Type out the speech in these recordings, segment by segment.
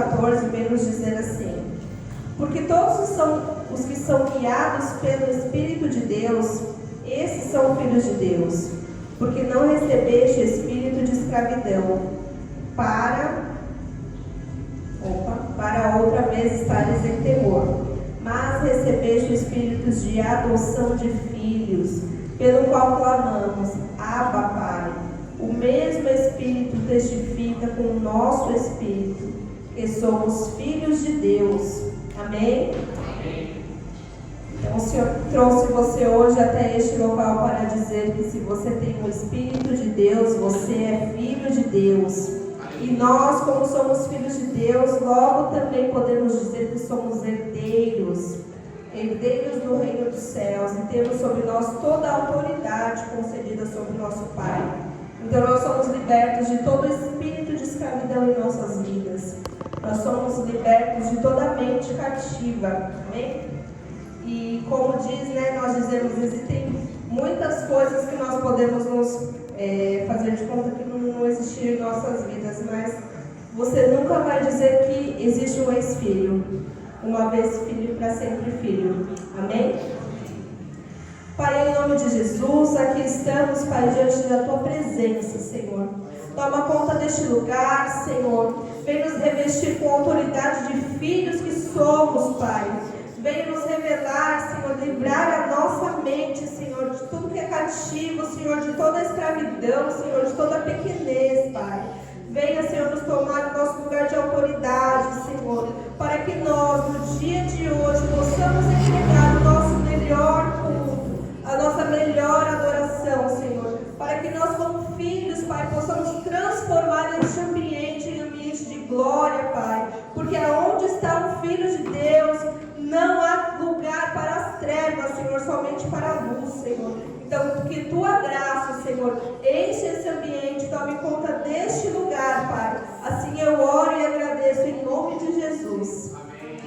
14 vem nos dizer assim: porque todos os que são guiados pelo Espírito de Deus, esses são filhos de Deus. Porque não recebeste espírito de escravidão, para outra vez estares em temor, mas recebeste o espírito de adoção de filhos, pelo qual clamamos, Abba, Pai. O mesmo Espírito testifica com o nosso espírito, que somos filhos de Deus. Amém? Amém. Então o Senhor trouxe você hoje até este local para dizer que se você tem o Espírito de Deus, você é filho de Deus. E nós, como somos filhos de Deus, logo também podemos dizer que somos herdeiros do reino dos céus, e temos sobre nós toda a autoridade concedida sobre nosso Pai. Então nós somos libertos de todo espírito de escravidão em nossas vidas. Nós somos libertos de toda a mente cativa. Amém? E como diz, nós dizemos, existem muitas coisas que nós podemos nos fazer de conta que não existiram em nossas vidas, mas você nunca vai dizer que existe um ex-filho. Uma vez filho, para sempre filho. Amém? Pai, em nome de Jesus, aqui estamos, Pai, diante da Tua presença, Senhor. Toma conta deste lugar, Senhor. Vem nos revestir com autoridade de filhos que somos, Pai. Vem nos revelar, Senhor, livrar a nossa mente, Senhor, de tudo que é cativo, Senhor, de toda a escravidão, Senhor, de toda a pequenez, Pai. Venha, Senhor, nos tomar o nosso lugar de autoridade, Senhor, para que nós, no dia de hoje, possamos entregar o nosso melhor culto, a nossa melhor adoração, Senhor, para que nós, como filhos, Pai, possamos transformar este ambiente em ambiente de glória, Pai, porque aonde está o Filho de Deus, não há lugar para as trevas, Senhor, somente para a luz, Senhor. Então, que Tua graça, Senhor, enche esse ambiente, tome conta deste lugar, Pai. Assim eu oro e agradeço em nome de Jesus. Amém.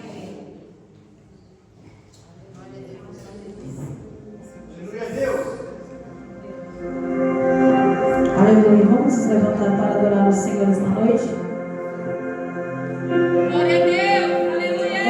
Aleluia a Deus. Aleluia. Vamos nos levantar para adorar o Senhor esta noite? Glória a Deus. Aleluia.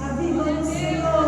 Aviva-nos, Senhor.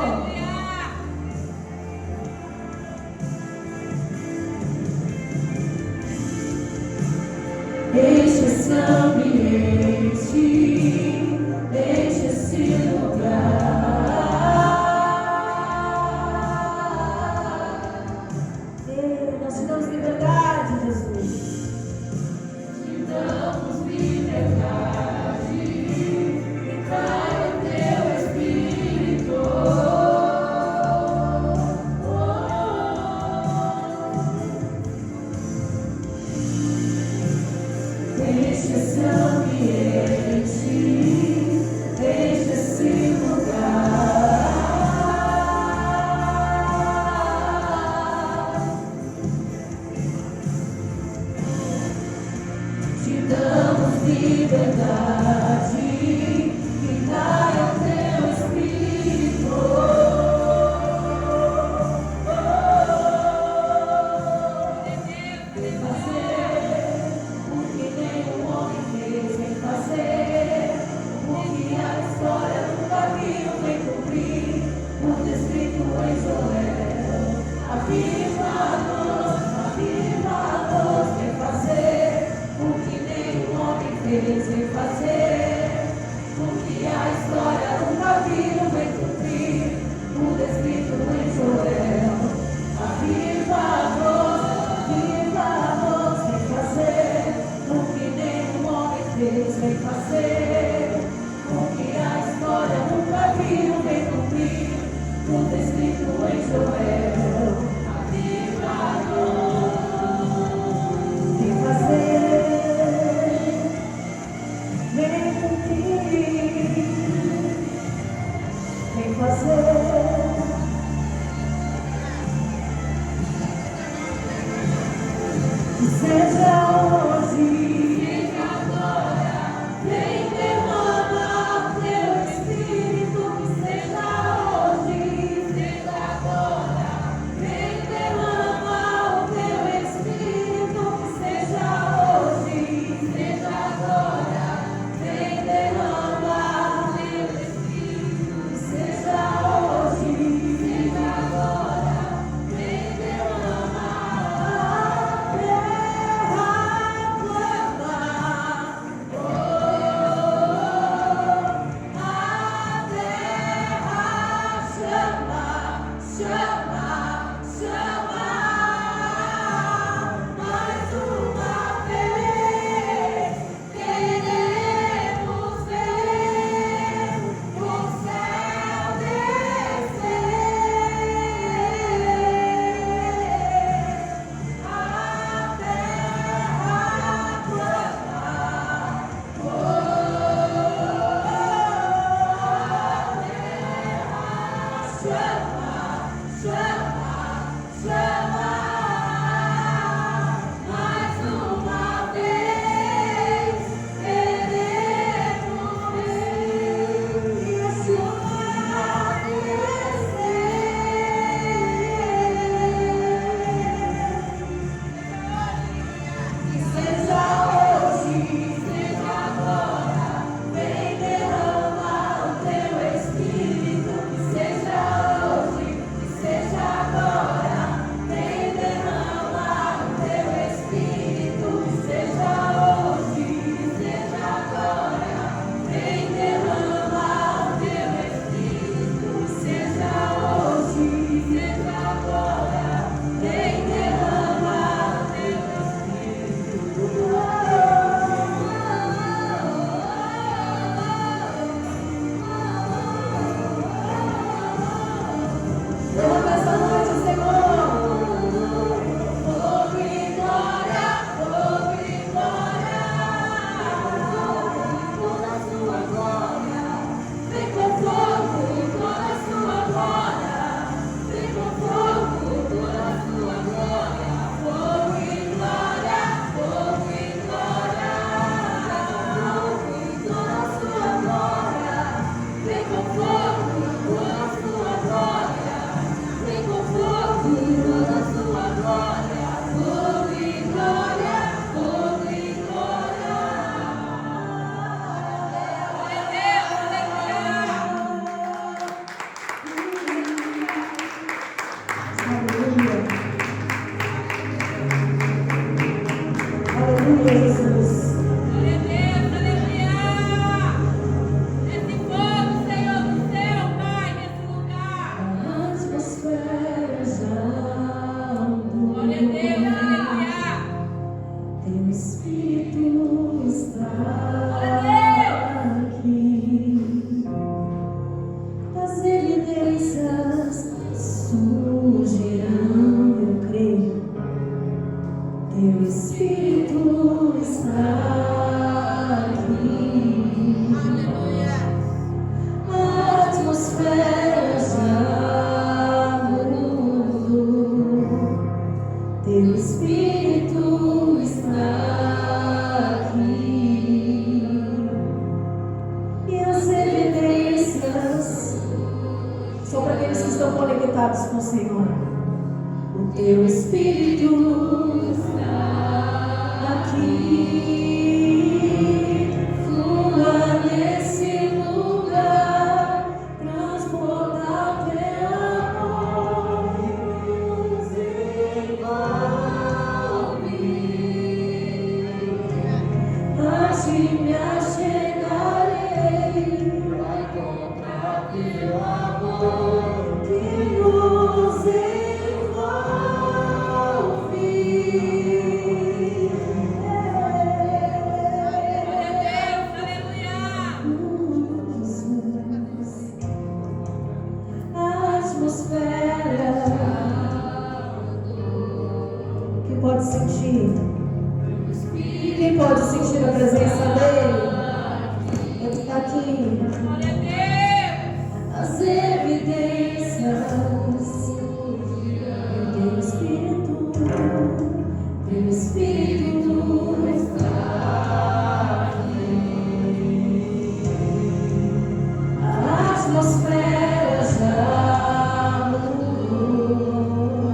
atmosfera já mudou.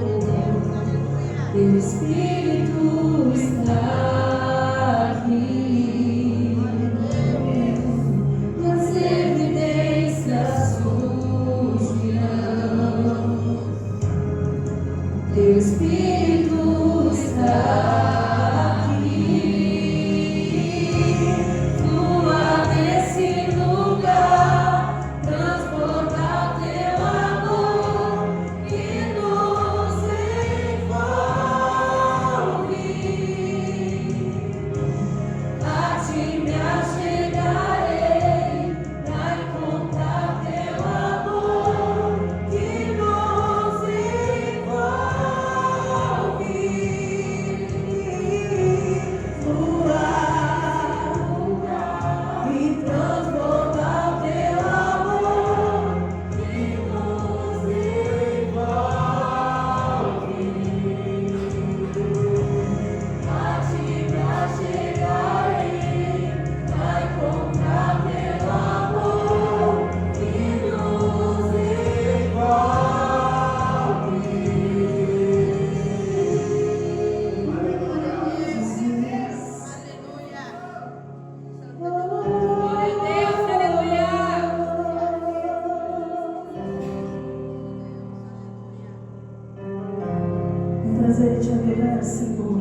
Teu Espírito está aqui. Nas evidências surgirão. Teu Espírito está aqui. Flua nesse lugar, transporta teu amor que nos envolve. A ti me achegarei pra encontrar teu amor que nos envolve. Flua e transbordar teu amor que nos envolve. A ti me achegarei pra encontrar teu amor que nos Glória a Deus, aleluia. Um prazer te adorar, Senhor,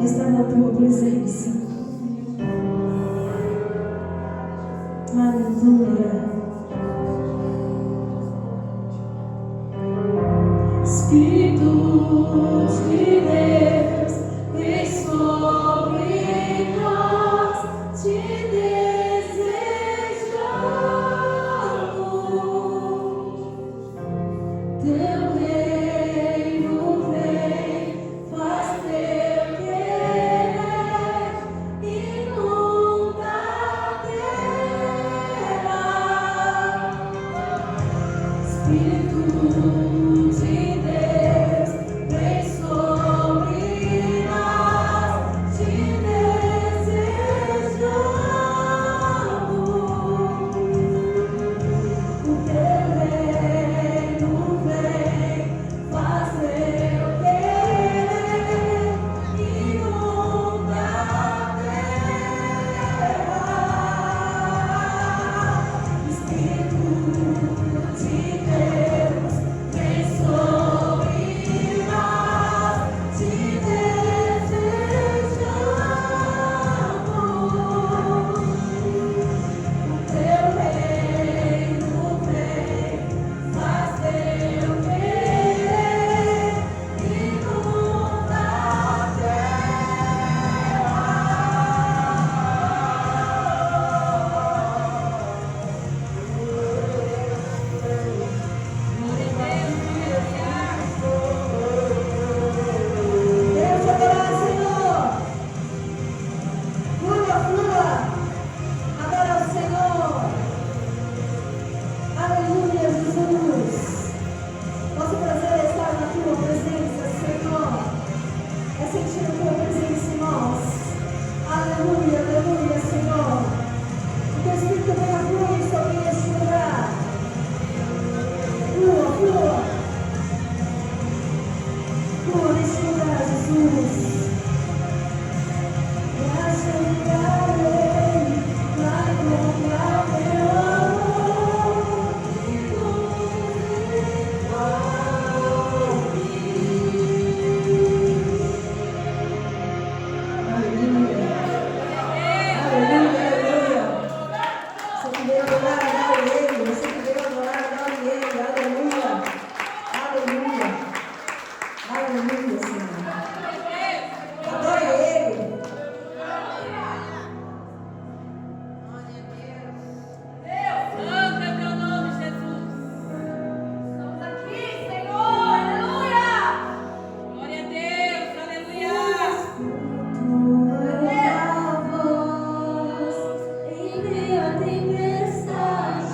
e estar na tua presença. Aleluia. Espírito de Deus, vem sobre nós, te desejamos. Teu reino vem, faz teu querer, inunda a terra. Espírito de Deus, vem sobre nós, te desejamos. O teu reino vem, faz teu querer, inunda a terra. Espírito de Deus, vem sobre nós, te desejamos. O teu reino vem, faz teu querer, inunda a Deus te adorar, Senhor. Flua, flua. Adora o Senhor. Aleluia, Jesus. Nosso prazer é estar na tua presença, Senhor. É sentir a tua presença em nós. Aleluia, aleluia, Senhor. Que teu Espírito venha fluir sobre este lugar. Flua, flua. Flua neste lugar, Jesus. Me achegarei pra encontrar teu amor que nos envolve. Aleluia. Aleluia, aleluia. Você que veio adorar, adore Ele. Você que veio adorar, adore Ele. Aleluia. Aleluia. Aleluia, Senhor. Adore Ele. Santo é teu nome, Jesus. Estamos aqui, Senhor, aleluia. Glória a Deus, aleluia. Tua voz em meio à tempestade.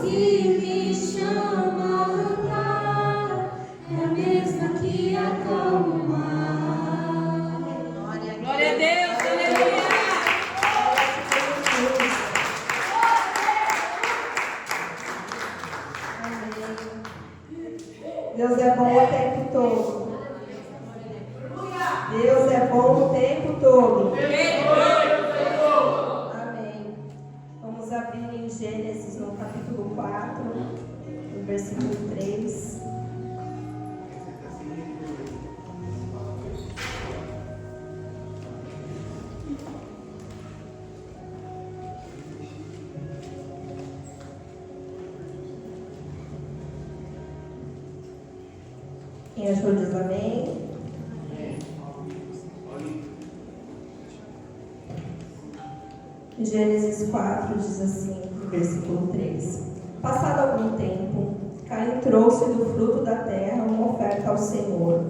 Que me chama Deus é bom o tempo todo. Deus é bom o tempo todo. Amém. Vamos abrir em Gênesis no capítulo 4, no versículo 3. Quem achou diz amém. Gênesis 4 diz assim, no versículo 3. Passado algum tempo, Caim trouxe do fruto da terra uma oferta ao Senhor.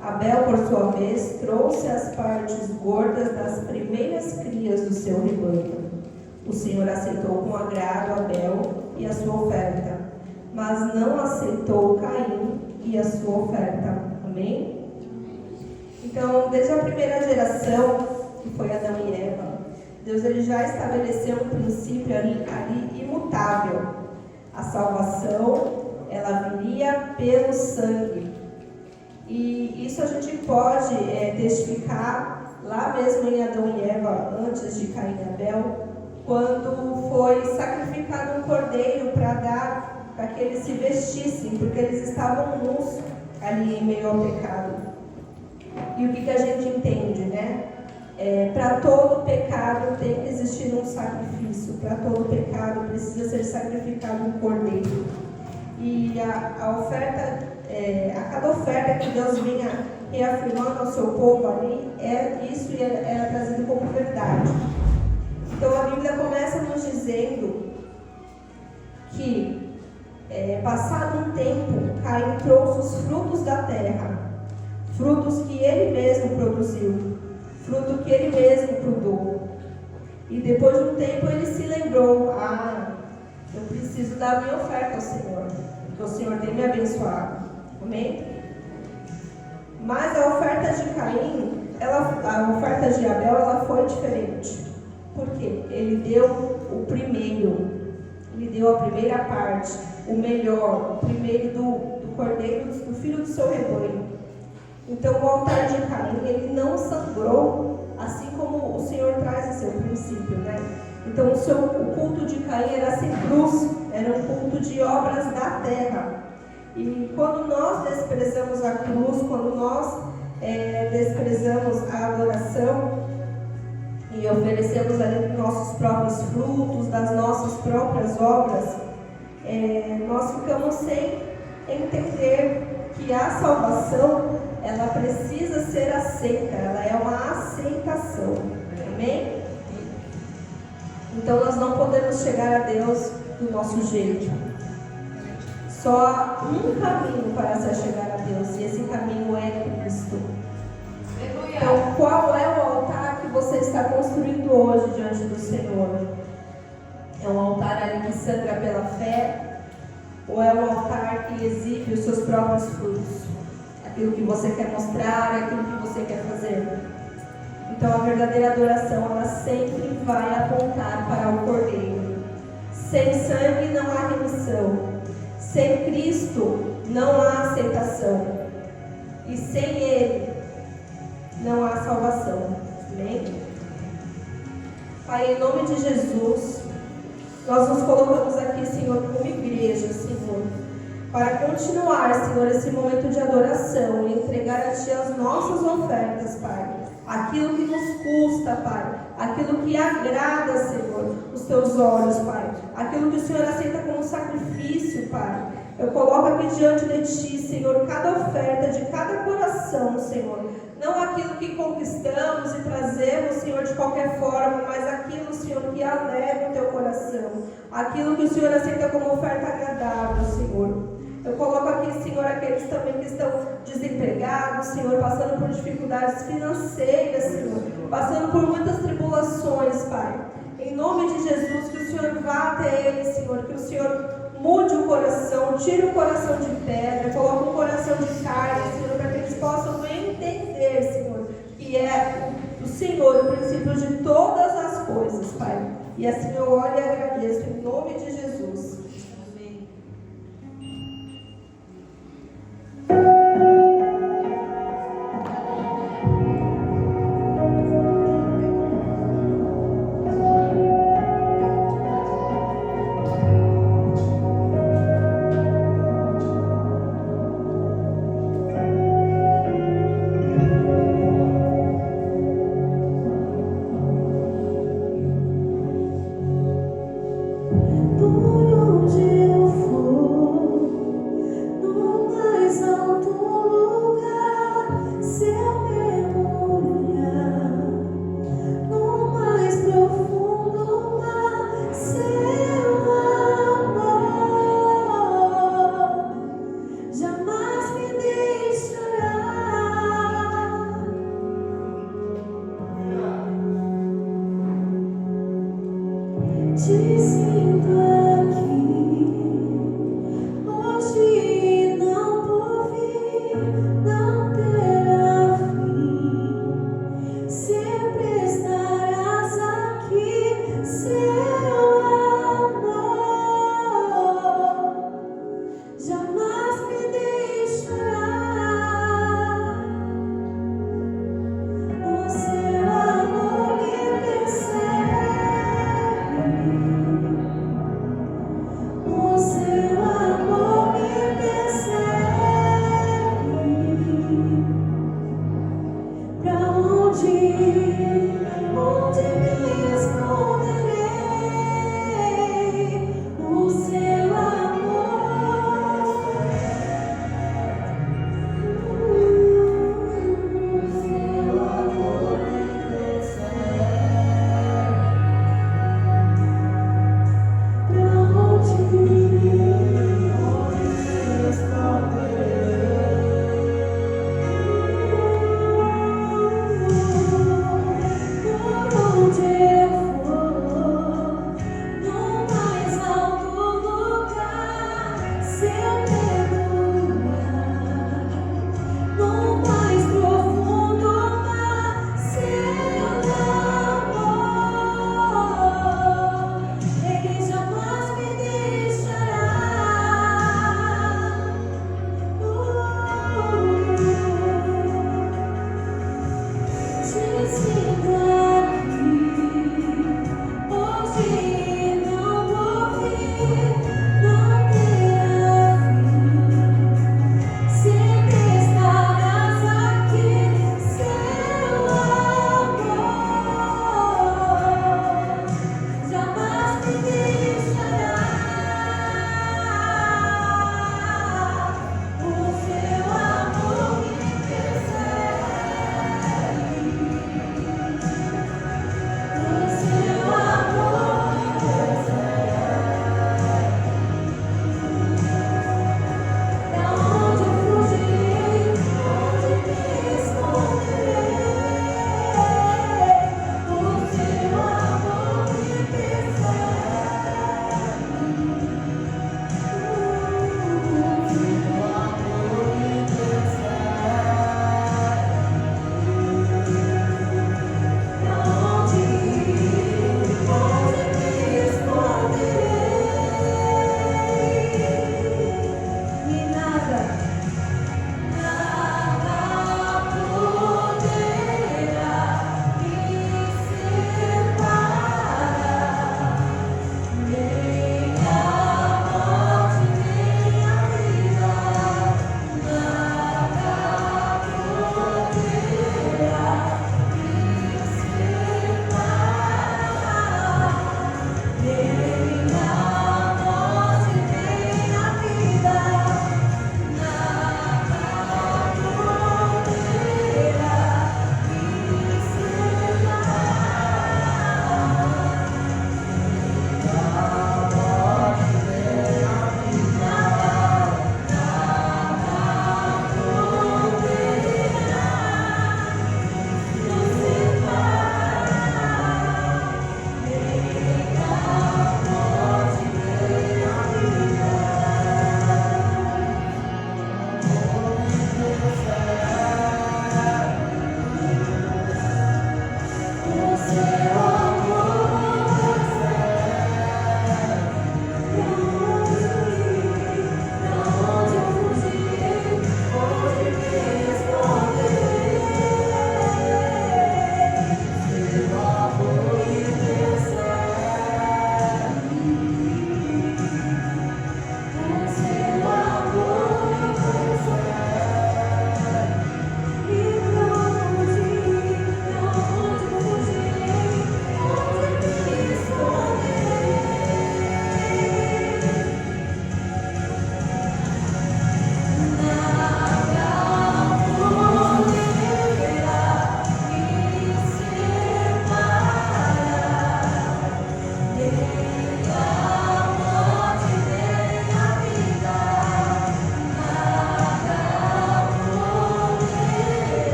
Abel, por sua vez, trouxe as partes gordas das primeiras crias do seu rebanho. O Senhor aceitou com agrado Abel e a sua oferta, mas não aceitou Caim e a sua oferta. Amém? Então, desde a primeira geração, que foi Adão e Eva, Deus ele já estabeleceu um princípio ali imutável. A salvação, ela viria pelo sangue. E isso a gente pode testificar lá mesmo em Adão e Eva, antes de Caim e Abel, quando foi sacrificado um cordeiro para que eles se vestissem, porque eles estavam nus ali em meio ao pecado. E o que a gente entende, né? Para todo pecado tem que existir um sacrifício. Para todo pecado precisa ser sacrificado um cordeiro. E a oferta, a cada oferta que Deus vinha reafirmando ao seu povo ali, isso era trazido como verdade. Então a Bíblia começa nos dizendo que, passado um tempo, Caim trouxe os frutos da terra, frutos que ele mesmo produziu, fruto que ele mesmo produziu. E depois de um tempo ele se lembrou: eu preciso dar a minha oferta ao Senhor, porque o Senhor tem me abençoado. Amém? Mas a oferta de Caim, a oferta de Abel, ela foi diferente. Por quê? Ele deu o primeiro, ele deu a primeira parte, o melhor, o primeiro do cordeiro, do filho do seu rebanho. Então o altar de Caim, ele não sangrou, assim como o Senhor traz em seu princípio, né? Então o culto de Caim era sem cruz, era um culto de obras da terra. E quando nós desprezamos a cruz, quando nós desprezamos a adoração e oferecemos ali nossos próprios frutos, das nossas próprias obras, nós ficamos sem entender que a salvação, ela precisa ser aceita, ela é uma aceitação. Amém? Então nós não podemos chegar a Deus do nosso jeito. Só há um caminho para se chegar a Deus, e esse caminho é Cristo. Então, qual é o altar que você está construindo hoje diante do Senhor? É um altar ali que sangra pela fé? Ou é um altar que exibe os seus próprios frutos? Aquilo que você quer mostrar, aquilo que você quer fazer? Então, a verdadeira adoração, ela sempre vai apontar para o Cordeiro. Sem sangue não há remissão. Sem Cristo não há aceitação. E sem Ele não há salvação. Amém? Pai, em nome de Jesus, nós nos colocamos aqui, Senhor, como igreja, Senhor, para continuar, Senhor, esse momento de adoração e entregar a Ti as nossas ofertas, Pai. Aquilo que nos custa, Pai. Aquilo que agrada, Senhor, os Teus olhos, Pai. Aquilo que o Senhor aceita como sacrifício, Pai. Eu coloco aqui diante de Ti, Senhor, cada oferta de cada coração, Senhor. Não aquilo que conquistamos e trazemos, Senhor, de qualquer forma, mas aquilo, Senhor, que alegra o Teu coração. Aquilo que o Senhor aceita como oferta agradável, Senhor. Eu coloco aqui, Senhor, aqueles também que estão desempregados, Senhor, passando por dificuldades financeiras, Senhor, passando por muitas tribulações, Pai. Em nome de Jesus, que o Senhor vá até eles, Senhor, que o Senhor mude o coração, tire o coração de pedra, coloque um coração de carne, Senhor, para que eles possam entender, Senhor, que é o Senhor o princípio de todas as coisas, Pai. E assim eu oro e agradeço, em nome de Jesus.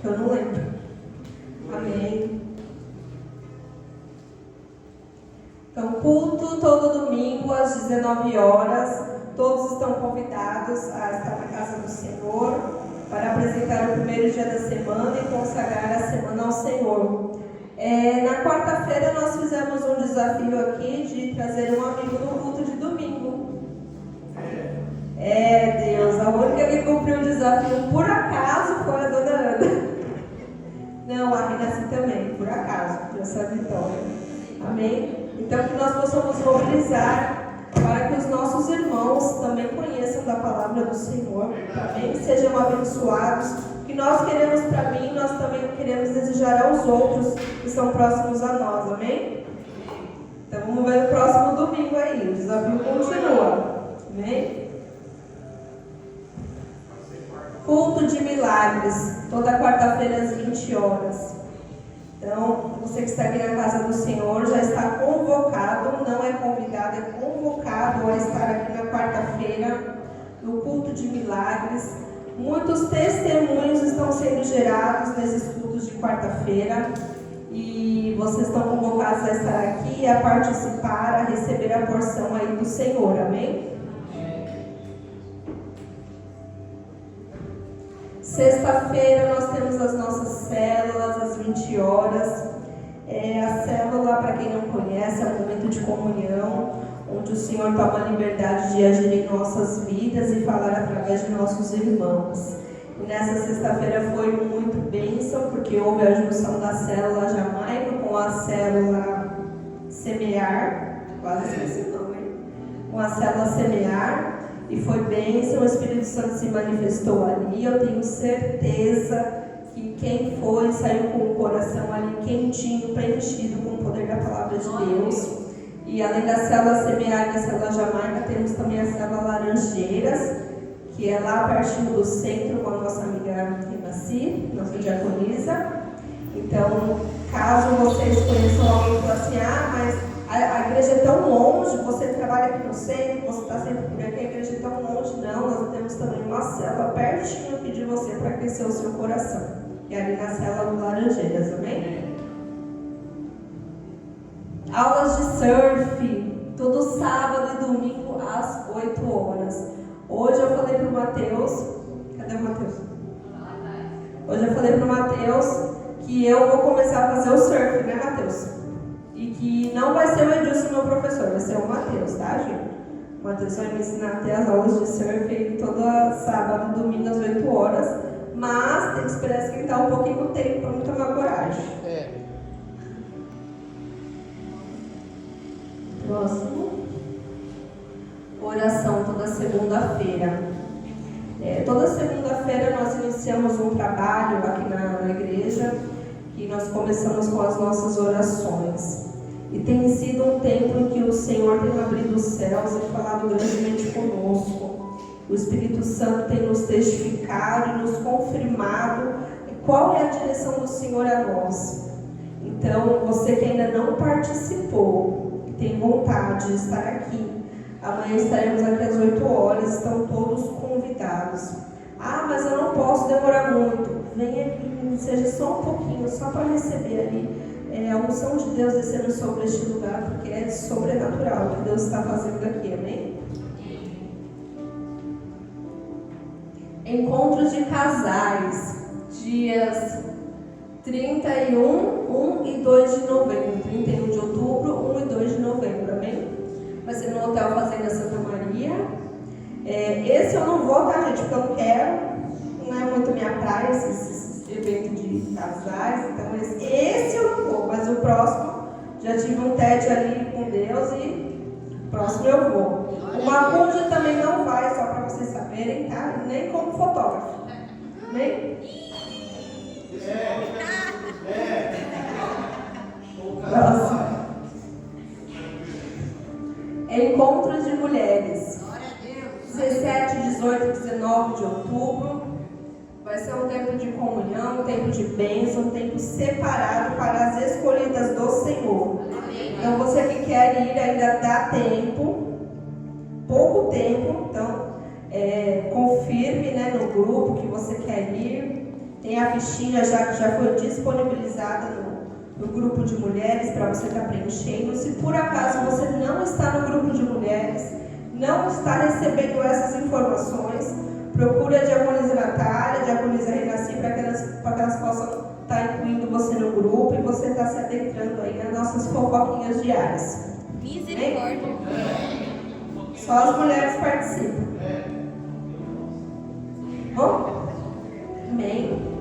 que eu não lembro. Amém. Então, culto todo domingo às 19 horas. Todos estão convidados a estar na casa do Senhor para apresentar o primeiro dia da semana e consagrar a semana ao Senhor. Na quarta-feira nós fizemos um desafio aqui de trazer um amigo no culto de domingo. Deus, a única que cumpriu o desafio por acaso foi a dona Ana. Não, a Rina também, por acaso, por essa vitória. Amém? Então que nós possamos mobilizar para que os nossos irmãos também conheçam da palavra do Senhor, amém? Sejam abençoados. O que nós queremos para mim, nós também queremos desejar aos outros que são próximos a nós, amém? Então vamos ver no próximo domingo aí, o desafio continua, amém? Culto de milagres, toda quarta-feira às 20 horas. Então, você que está aqui na casa do Senhor já está convocado, não é convidado, é convocado a estar aqui na quarta-feira no culto de milagres. Muitos testemunhos estão sendo gerados nesses cultos de quarta-feira e vocês estão convocados a estar aqui, a participar, a receber a porção aí do Senhor, amém? Sexta-feira nós temos as nossas células às 20 horas. A célula, para quem não conhece, é um momento de comunhão, onde o Senhor toma a liberdade de agir em nossas vidas e falar através de nossos irmãos. E nessa sexta-feira foi muito bênção, porque houve a junção da célula Jamaica com a célula Semear, quase esqueci o nome, com a célula Semear. E foi bênção, o Espírito Santo se manifestou ali. Eu tenho certeza que quem foi saiu com o coração ali quentinho, preenchido com o poder da palavra de Deus. E além da célula Semear e da célula Jamaica, temos também a célula Laranjeiras, que é lá pertinho do centro com a nossa amiga Renaci, nossa diaconisa. Então, caso vocês conheçam alguém que fala assim, mas a igreja é tão longe, você trabalha aqui no centro, você está sempre por aqui, a igreja é tão longe. Não, nós temos também uma célula pertinho aqui de você para aquecer o seu coração. E ali na célula do Laranjeiras, amém? Aulas de surf, todo sábado e domingo às 8 horas. Hoje eu falei para o Matheus, cadê o Matheus? Hoje eu falei para o Matheus que eu vou começar a fazer o surf, né, Matheus? E que não vai ser o Edilson meu professor, vai ser o Matheus, tá, gente? O Matheus vai me ensinar a ter as aulas de surf toda sábado e domingo às 8 horas, mas tem que esperar esquentar um pouquinho o tempo para não tomar coragem. Próximo. Oração toda segunda-feira. Toda segunda-feira nós iniciamos um trabalho aqui na igreja e nós começamos com as nossas orações. E tem sido um tempo em que o Senhor tem abrido os céus e falado grandemente conosco. O Espírito Santo tem nos testificado e nos confirmado qual é a direção do Senhor a nós. Então, você que ainda não participou, tem vontade de estar aqui, amanhã estaremos aqui às 8 horas, estão todos convidados. Mas eu não posso demorar muito. Venha aqui, seja só um pouquinho, só para receber ali a unção de Deus descendo sobre este lugar, porque é sobrenatural o que Deus está fazendo aqui, amém? Encontros de casais, dias 31, 1 e 2 de novembro, 31 de outubro, 1 e 2 de novembro, amém? Vai ser no Hotel Fazenda Santa Maria. Esse eu não vou, tá, gente, porque eu não quero, não é muito minha praia, esse evento de casais, então esse eu não vou, mas o próximo, já tive um TED ali com Deus e o próximo eu vou. O Macunja também não vai, só para vocês saberem, tá? Nem como fotógrafo, amém? Próximo. Encontros de mulheres. 17, 18 e 19 de outubro. Vai ser um tempo de comunhão, um tempo de bênção, um tempo separado para as escolhidas do Senhor. Então você que quer ir, ainda dá tempo, pouco tempo, então confirme, né, no grupo que você quer ir. Tem a fichinha já que já foi disponibilizada no grupo de mulheres para você estar preenchendo. Se por acaso você não está no grupo de mulheres, não está recebendo essas informações, procure a diaconisa Natália, a diaconisa Renaci, para que elas possam estar incluindo você no grupo e você estar se adentrando aí nas nossas fofoquinhas diárias. Misericórdia. Só as mulheres participam. Bom? Amém.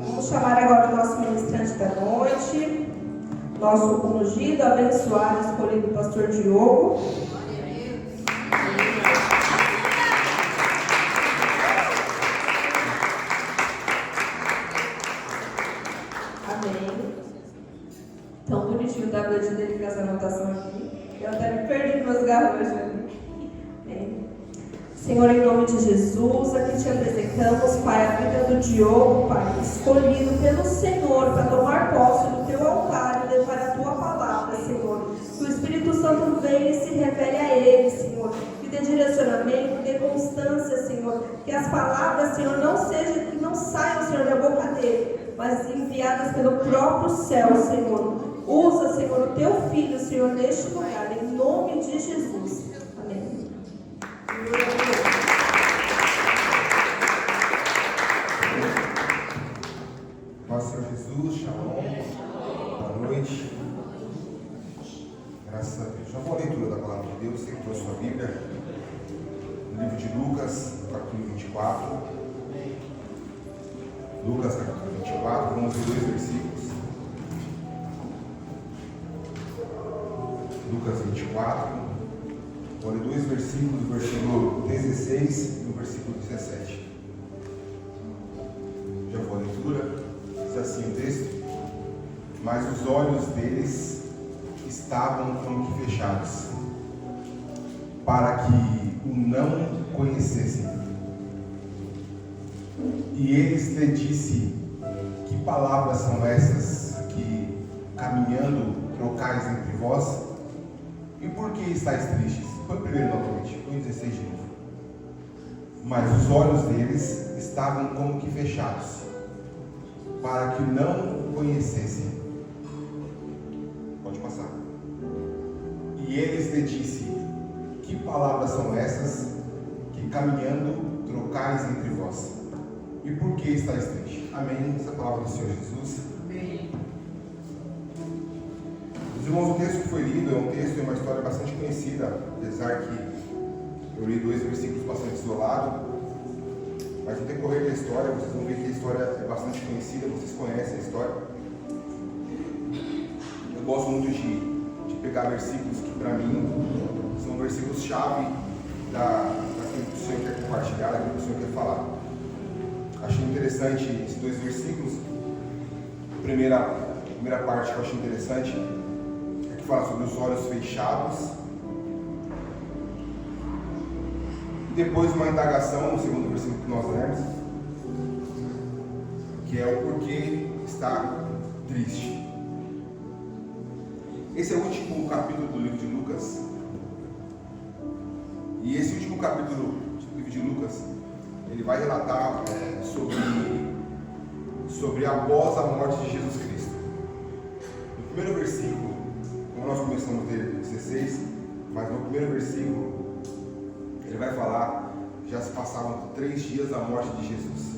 Vamos chamar agora o nosso ministrante da noite, nosso ungido, abençoado, escolhido pastor Diogo. Amém. Tão bonitinho o tablet dele com essa anotação aqui. Eu até me perdi nos meus garranchos ali. Amém. Senhor, em nome de Jesus, aqui te apresentamos, Pai, a vida do Diogo, Pai, escolhido pelo Senhor para tomar posse do teu altar e levar a tua palavra, Senhor. Que o Espírito Santo venha e se revele a ele, Senhor. Que dê direcionamento, dê constância, Senhor. Que as palavras, Senhor, que não saiam, Senhor, da boca dele, mas enviadas pelo próprio céu, Senhor. Usa, Senhor, o teu filho, Senhor, neste lugar, em nome de Jesus. Amém. Nosso Senhor Jesus, shalom, boa noite, graças a Deus. Já vou à leitura da palavra de Deus, você que trouxe sua Bíblia, no livro de Lucas, capítulo 24. Lucas, capítulo 24, vamos ler 2 versículos. Lucas 24, vou ler 2 versículos, do versículo 16 e o versículo 17. Já vou à leitura. Diz assim o texto: mas os olhos deles estavam como que fechados, para que o não conhecessem. E eles lhe disse: que palavras são essas que, caminhando, trocais entre vós? E por que estáis tristes? Foi o primeiro novamente, foi 16 de novo. Mas os olhos deles estavam como que fechados, para que não conhecessem. Pode passar. E eles lhe disse: que palavras são essas que, caminhando, trocais entre vós? E por que estáis tristes? Amém. Essa palavra do Senhor Jesus. Amém. Os irmãos, o texto que foi lido é um texto e uma história bastante conhecida, apesar que eu li 2 versículos bastante isolados, mas no decorrer da história, vocês vão ver que a história é bastante conhecida, vocês conhecem a história. Eu gosto muito de pegar versículos que, para mim, são versículos-chave daquilo que o Senhor quer compartilhar, daquilo que o Senhor quer falar. Achei interessante esses 2 versículos. A primeira parte que eu achei interessante é que fala sobre os olhos fechados. E depois uma indagação, no segundo versículo que nós lemos, que é o porquê está triste. Esse é o último capítulo do livro de Lucas. E esse último capítulo do livro de Lucas, ele vai relatar sobre após a morte de Jesus Cristo. No primeiro versículo, como nós começamos dele 16, mas no primeiro versículo ele vai falar: já se passaram 3 dias da morte de Jesus.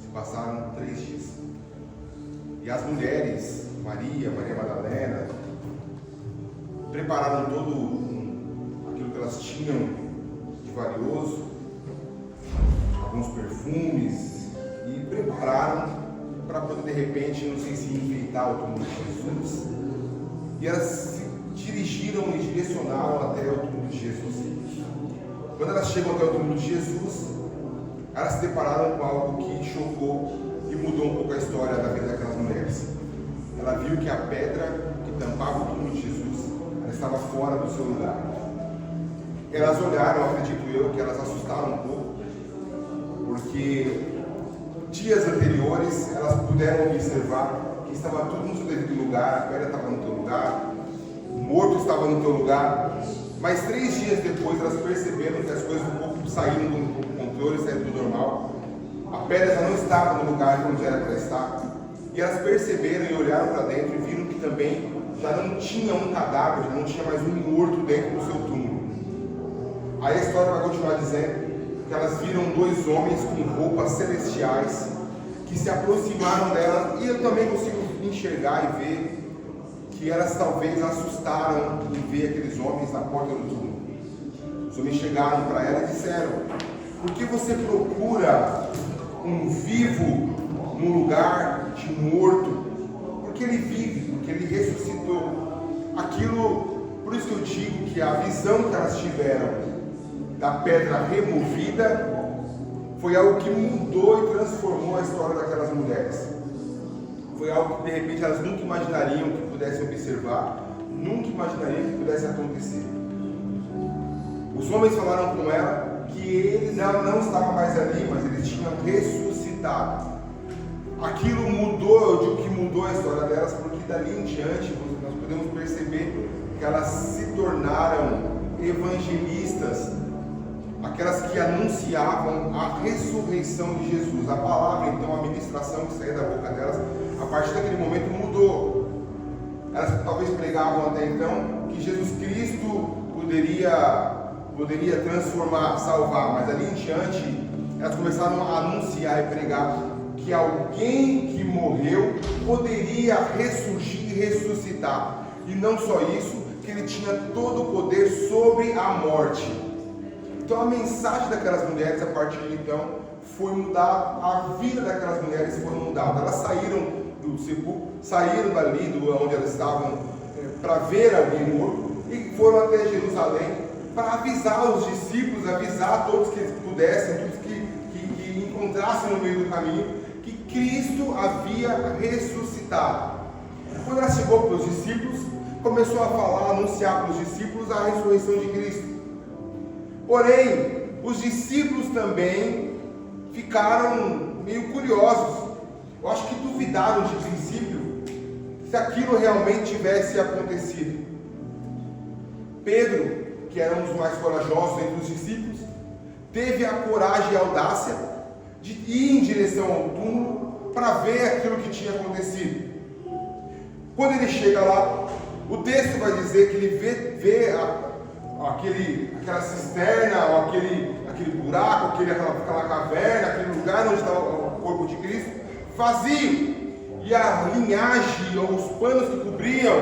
Se passaram 3 dias. E as mulheres, Maria Madalena, prepararam todo aquilo que elas tinham de valioso, alguns perfumes, e prepararam para poder, de repente, não sei se enfeitar o túmulo de Jesus. E elas se dirigiram e direcionaram até o túmulo de Jesus. Quando elas chegam até o túmulo de Jesus, elas se depararam com algo que chocou e mudou um pouco a história da vida daquelas mulheres. Ela viu que a pedra que tampava o túmulo de Jesus, ela estava fora do seu lugar. Elas olharam, acredito eu, que elas assustaram um pouco, porque dias anteriores elas puderam observar que estava tudo no seu devido lugar, a pedra estava no teu lugar, o morto estava no teu lugar. Mas 3 dias depois elas perceberam que as coisas um pouco saíram do controle, saíram do normal. A pedra já não estava no lugar onde era para estar. E elas perceberam e olharam para dentro e viram que também já não tinha um cadáver, já não tinha mais um morto dentro do seu túmulo. Aí a história vai continuar dizendo que elas viram dois homens com roupas celestiais que se aproximaram delas, e eu também consigo enxergar e ver que elas talvez assustaram em ver aqueles homens na porta do túmulo. Os homens chegaram para ela e disseram: por que você procura um vivo num lugar de morto? Porque ele vive, porque ele ressuscitou. Aquilo, por isso que eu digo que a visão que elas tiveram da pedra removida foi algo que mudou e transformou a história daquelas mulheres. Foi algo que de repente elas nunca imaginariam que pudesse observar, nunca imaginariam que pudesse acontecer. Os homens falaram com ela que eles não estavam mais ali, mas eles tinham ressuscitado. Aquilo mudou, eu digo que mudou a história delas, porque dali em diante nós podemos perceber que elas se tornaram evangelistas, aquelas que anunciavam a ressurreição de Jesus. A palavra, então, a ministração que saía da boca delas, a partir daquele momento mudou. Elas talvez pregavam até então que Jesus Cristo poderia transformar, salvar, mas ali em diante elas começaram a anunciar e pregar que alguém que morreu poderia ressurgir e ressuscitar. E não só isso, que ele tinha todo o poder sobre a morte. Então a mensagem daquelas mulheres a partir de então foi mudar, a vida daquelas mulheres foi mudada. Elas saíram do sepulcro, saíram dali de onde elas estavam para ver alguém morto e foram até Jerusalém para avisar os discípulos, avisar todos que pudessem, todos que encontrassem no meio do caminho, que Cristo havia ressuscitado. Quando ela chegou para os discípulos, começou a falar, anunciar para os discípulos a ressurreição de Cristo. Porém, os discípulos também ficaram meio curiosos. Eu acho que duvidaram de princípio se aquilo realmente tivesse acontecido. Pedro, que era um dos mais corajosos entre os discípulos, teve a coragem e a audácia de ir em direção ao túmulo para ver aquilo que tinha acontecido. Quando ele chega lá, o texto vai dizer que ele vê aquela cisterna, ou aquele buraco, aquela caverna, aquele lugar onde estava o corpo de Cristo, vazio. E a linhagem, ou os panos que cobriam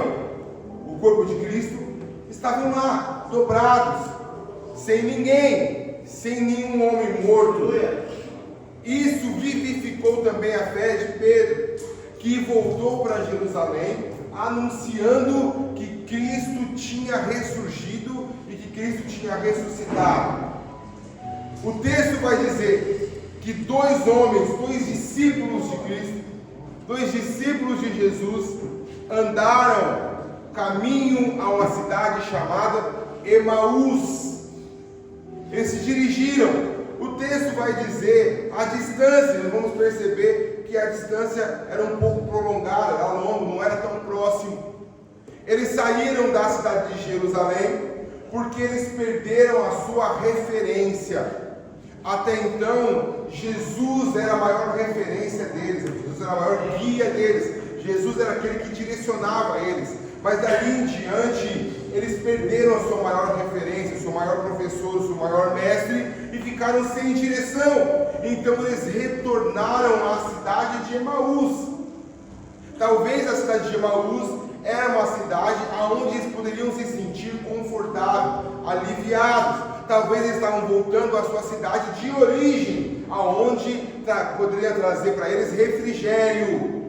o corpo de Cristo, estavam lá, dobrados, sem ninguém, sem nenhum homem morto. Isso vivificou também a fé de Pedro, que voltou para Jerusalém, anunciando que Cristo tinha ressurgido e que Cristo tinha ressuscitado. O texto vai dizer que dois homens, dois discípulos de Cristo, dois discípulos de Jesus, andaram caminho a uma cidade chamada Emaús. Eles se dirigiram. O texto vai dizer a distância, nós vamos perceber que a distância era um pouco prolongada, era longo, não era tão próximo. Eles saíram da cidade de Jerusalém porque eles perderam a sua referência. Até então, Jesus era a maior referência deles, Jesus era a maior guia deles, Jesus era aquele que direcionava eles. Mas dali em diante, eles perderam a sua maior referência, o seu maior professor, o seu maior mestre, e ficaram sem direção. Então eles retornaram à cidade de Emaús. Talvez a cidade de Emaús era uma cidade onde eles poderiam se sentir confortáveis, aliviados. Talvez eles estavam voltando à sua cidade de origem, aonde poderia trazer para eles refrigério.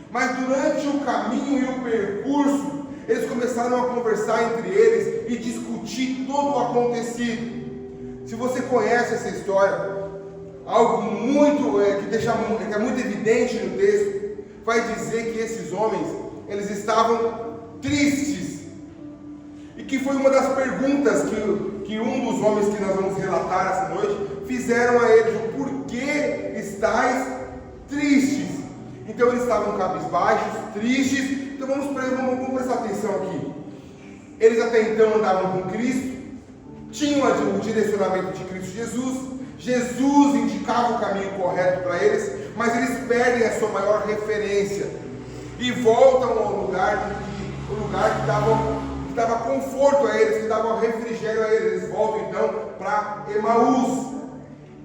Mas durante o caminho e o percurso, eles começaram a conversar entre eles e discutir todo o acontecido. Se você conhece essa história, algo muito que é muito evidente no texto, vai dizer que esses homens, eles estavam tristes. E que foi uma das perguntas que um dos homens que nós vamos relatar essa noite fizeram a eles: o porquê estáis tristes? Então eles estavam cabisbaixos, tristes. Então vamos prestar atenção aqui. Eles até então andavam com Cristo, tinham o direcionamento de Cristo Jesus, Jesus indicava o caminho correto para eles, mas eles perdem a sua maior referência e voltam ao lugar que dava conforto a eles, que dava refrigério a eles. Eles voltam então para Emaús,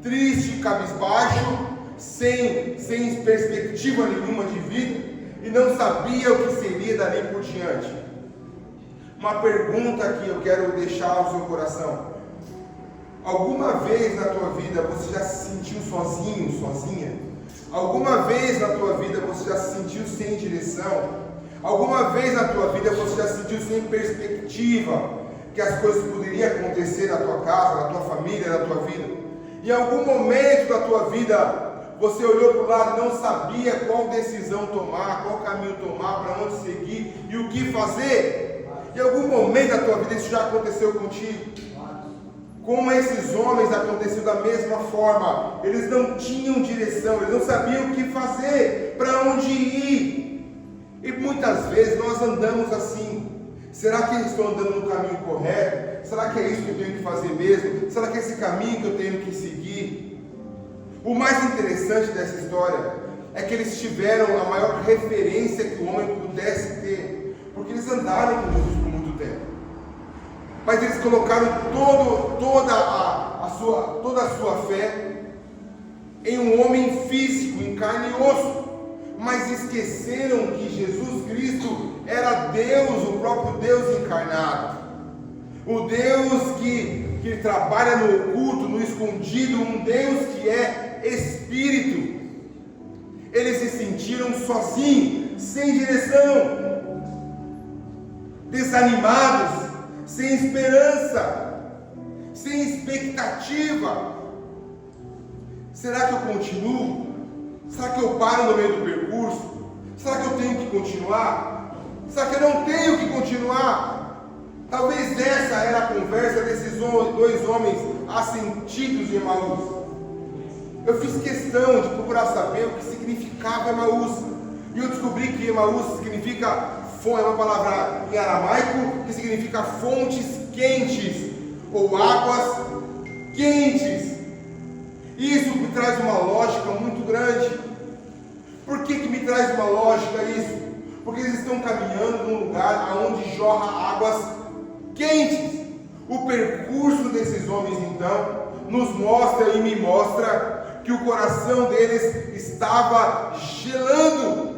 triste, cabisbaixo, sem perspectiva nenhuma de vida, e não sabia o que seria dali por diante. Uma pergunta que eu quero deixar ao seu coração: alguma vez na tua vida você já se sentiu sozinho, sozinha? Alguma vez na tua vida você já se sentiu sem direção? Alguma vez na tua vida você já se sentiu sem perspectiva que as coisas poderiam acontecer na tua casa, na tua família, na tua vida? Em algum momento da tua vida você olhou para o lado e não sabia qual decisão tomar, qual caminho tomar, para onde seguir e o que fazer? Em algum momento da tua vida isso já aconteceu contigo? Com esses homens aconteceu da mesma forma. Eles não tinham direção, eles não sabiam o que fazer, para onde ir. E muitas vezes nós andamos assim. Será que eu estou andando no caminho correto? Será que é isso que eu tenho que fazer mesmo? Será que é esse caminho que eu tenho que seguir? O mais interessante dessa história é que eles tiveram a maior referência que o homem pudesse ter, porque eles andaram com Jesus por muito tempo. Mas eles colocaram toda a sua fé em um homem físico, em carne e osso, mas esqueceram que Jesus Cristo era Deus, o próprio Deus encarnado, o Deus que trabalha no oculto, no escondido, um Deus que é Espírito. Eles se sentiram sozinhos, sem direção, desanimados, sem esperança, sem expectativa. Será que eu continuo? Será que eu paro no meio do percurso? Será que eu tenho que continuar? Será que eu não tenho que continuar? Talvez essa era a conversa desses dois homens assentidos de Emaús. Eu fiz questão de procurar saber o que significava Emaús, e eu descobri que Emaús significa, é uma palavra em aramaico que significa fontes quentes, ou águas quentes. Isso me traz uma lógica muito grande. Por que me traz uma lógica isso? Porque eles estão caminhando num lugar onde jorra águas quentes. O percurso desses homens então nos mostra e me mostra que o coração deles estava gelando,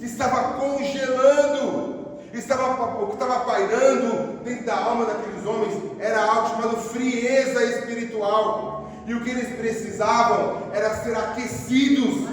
estava congelando, o que estava pairando dentro da alma daqueles homens era algo chamado frieza espiritual. E o que eles precisavam era ser aquecidos,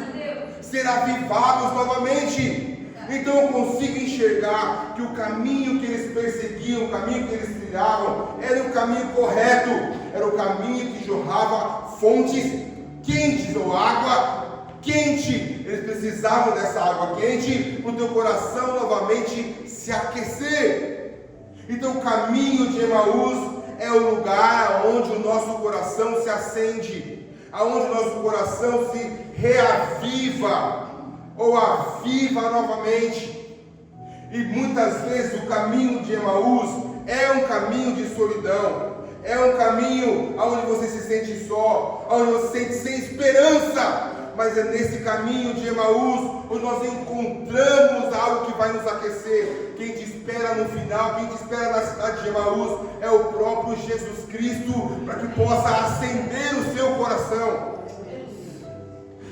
ser avivados novamente. Então eu consigo enxergar que o caminho que eles perseguiam, o caminho que eles trilhavam, era o caminho correto, era o caminho que jorrava fontes quentes, ou água quente. Eles precisavam dessa água quente para o teu coração novamente se aquecer. Então o caminho de Emaús é o lugar onde o nosso coração se acende, aonde o nosso coração se reaviva ou aviva novamente. E muitas vezes o caminho de Emaús é um caminho de solidão, é um caminho onde você se sente só, onde você se sente sem esperança. Mas é nesse caminho de Emaús onde nós encontramos algo que vai nos aquecer. Quem te espera no final, quem te espera na cidade de Emaús é o próprio Jesus Cristo, para que possa acender o seu coração.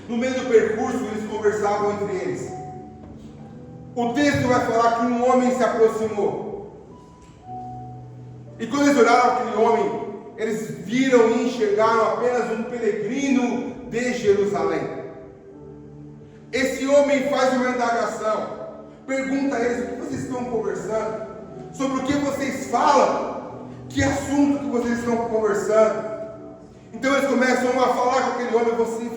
No meio do percurso eles conversavam entre eles. O texto vai falar que um homem se aproximou, e quando eles olharam aquele homem, eles viram e enxergaram apenas um peregrino de Jerusalém. Esse homem faz uma indagação, pergunta a eles: o que vocês estão conversando? Sobre o que vocês falam? Que assunto que vocês estão conversando? Então eles começam a falar com aquele homem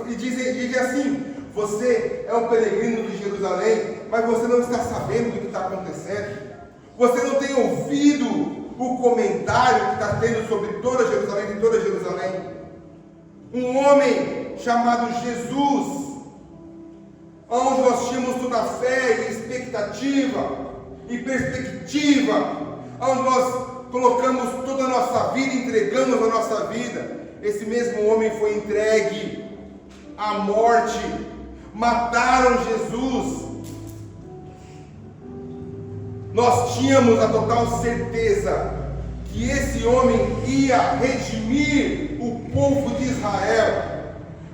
e dizem assim: você é um peregrino de Jerusalém, mas você não está sabendo do que está acontecendo. Você não tem ouvido o comentário que está tendo sobre toda Jerusalém, de toda Jerusalém. Um homem chamado Jesus, onde nós tínhamos toda a fé e expectativa e perspectiva, onde nós colocamos toda a nossa vida, entregamos a nossa vida. esse mesmo homem foi entregue à morte. Mataram Jesus. Nós tínhamos a total certeza que esse homem ia redimir o povo de Israel.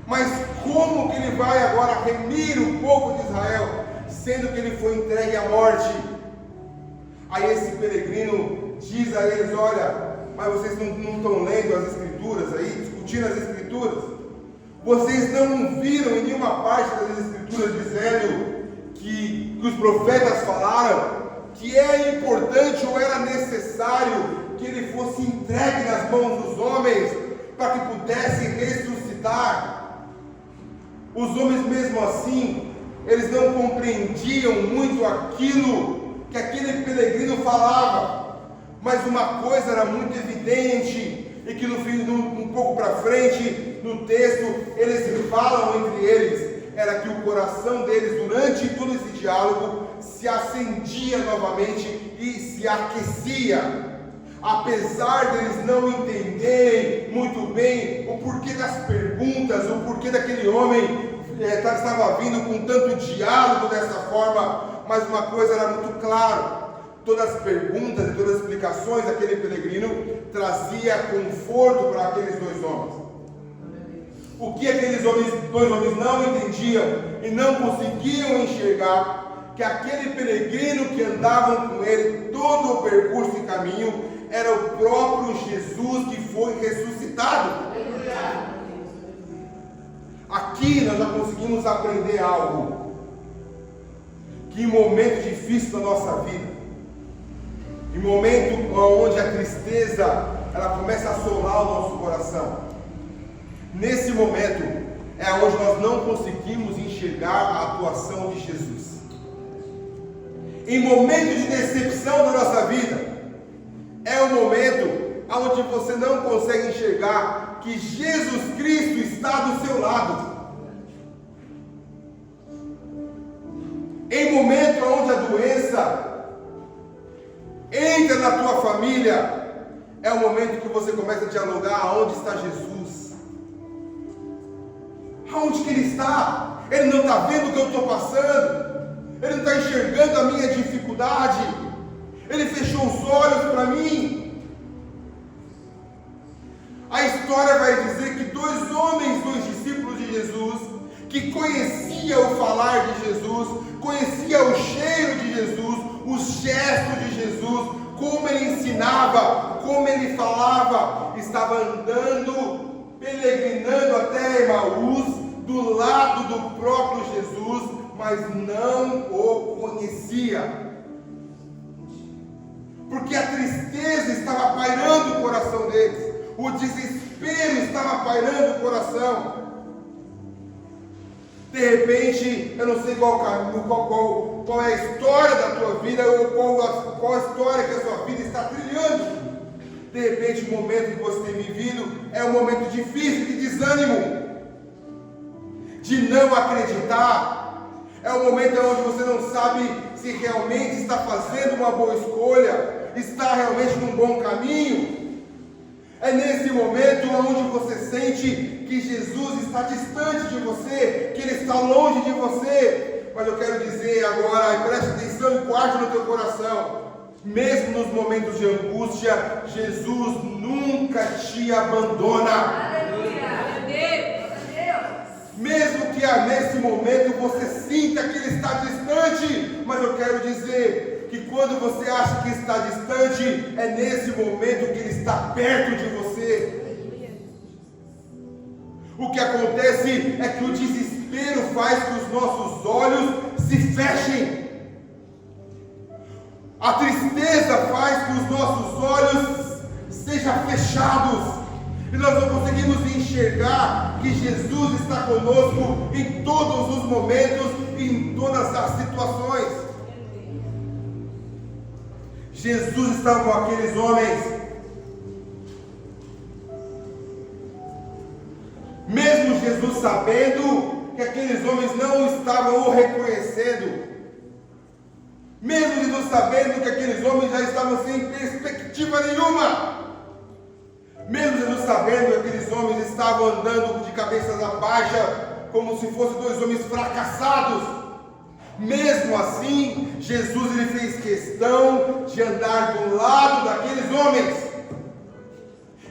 Mas como que ele vai agora remir o povo de Israel, sendo que ele foi entregue à morte? Aí esse peregrino diz a eles: olha, mas vocês não estão lendo as escrituras aí, discutindo as escrituras? Vocês não viram em nenhuma parte das escrituras dizendo que os profetas falaram que é importante ou era necessário que ele fosse entregue nas mãos dos homens para que pudesse ressuscitar? Os homens, mesmo assim, eles não compreendiam muito aquilo que aquele peregrino falava, mas uma coisa era muito evidente, e que um pouco para frente no texto eles falam entre eles, era que o coração deles durante todo esse diálogo se acendia novamente e se aquecia. Apesar deles não entenderem muito bem o porquê das perguntas, o porquê daquele homem estava vindo com tanto diálogo dessa forma, mas uma coisa era muito clara: todas as perguntas e todas as explicações daquele peregrino trazia conforto para aqueles dois homens. O que aqueles dois homens não entendiam e não conseguiam enxergar, que aquele peregrino que andavam com ele todo o percurso e caminho era o próprio Jesus que foi ressuscitado. Aqui nós já conseguimos aprender algo, que em momento difícil da nossa vida, em momento onde a tristeza ela começa a assolar o nosso coração, nesse momento é onde nós não conseguimos enxergar a atuação de Jesus. Em momento de decepção da nossa vida, é o momento onde você não consegue enxergar que Jesus Cristo está do seu lado. Em momento onde a doença entra na tua família, é o momento que você começa a dialogar: aonde está Jesus? Aonde que Ele está? Ele não está vendo o que eu estou passando? Ele não está enxergando a minha dificuldade? Ele fechou os olhos para mim? A história vai dizer que dois homens, dois discípulos de Jesus, que conheciam o falar de Jesus, conheciam o cheiro de Jesus, os gestos de Jesus, como ele ensinava, como ele falava, estava andando, peregrinando até Emaús, do lado do próprio Jesus, mas não o conhecia. Porque a tristeza estava pairando o coração deles, o desespero estava pairando o coração. De repente, eu não sei qual é a história da tua vida, ou qual a história que a sua vida está trilhando. De repente, o momento que você tem vivido é um momento difícil, de desânimo, de não acreditar. É um momento onde você não sabe se realmente está fazendo uma boa escolha, está realmente num bom caminho. É nesse momento onde você sente que Jesus está distante de você, que Ele está longe de você. Mas eu quero dizer agora, e preste atenção e guarde no teu coração, mesmo nos momentos de angústia, Jesus nunca te abandona. Aleluia! Deus! Mesmo que nesse momento você sinta que Ele está distante, mas eu quero dizer que quando você acha que está distante, é nesse momento que Ele está perto de você. O que acontece é que o desespero faz que os nossos olhos se fechem. A tristeza faz que os nossos olhos sejam fechados. E nós não conseguimos enxergar que Jesus está conosco em todos os momentos e em todas as situações. Jesus estava com aqueles homens, mesmo Jesus sabendo que aqueles homens não estavam o reconhecendo, mesmo Jesus sabendo que aqueles homens já estavam sem perspectiva nenhuma, Mesmo Jesus sabendo que aqueles homens estavam andando de cabeças baixa, como se fossem dois homens fracassados, mesmo assim, Jesus ele fez questão de andar do lado daqueles homens.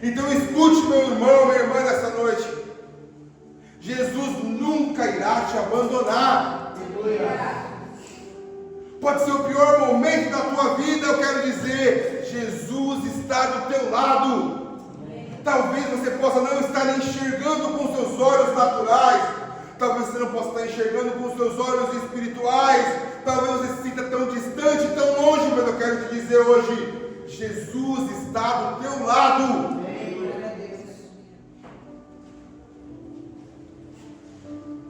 Então escute, meu irmão, minha irmã, nessa noite. Jesus nunca irá te abandonar. Pode ser o pior momento da tua vida, eu quero dizer, Jesus está do teu lado. Talvez você possa não estar enxergando com seus olhos naturais, talvez você não possa estar enxergando com seus olhos espirituais, talvez você se sinta tão distante, tão longe, mas eu quero te dizer hoje, Jesus está do teu lado.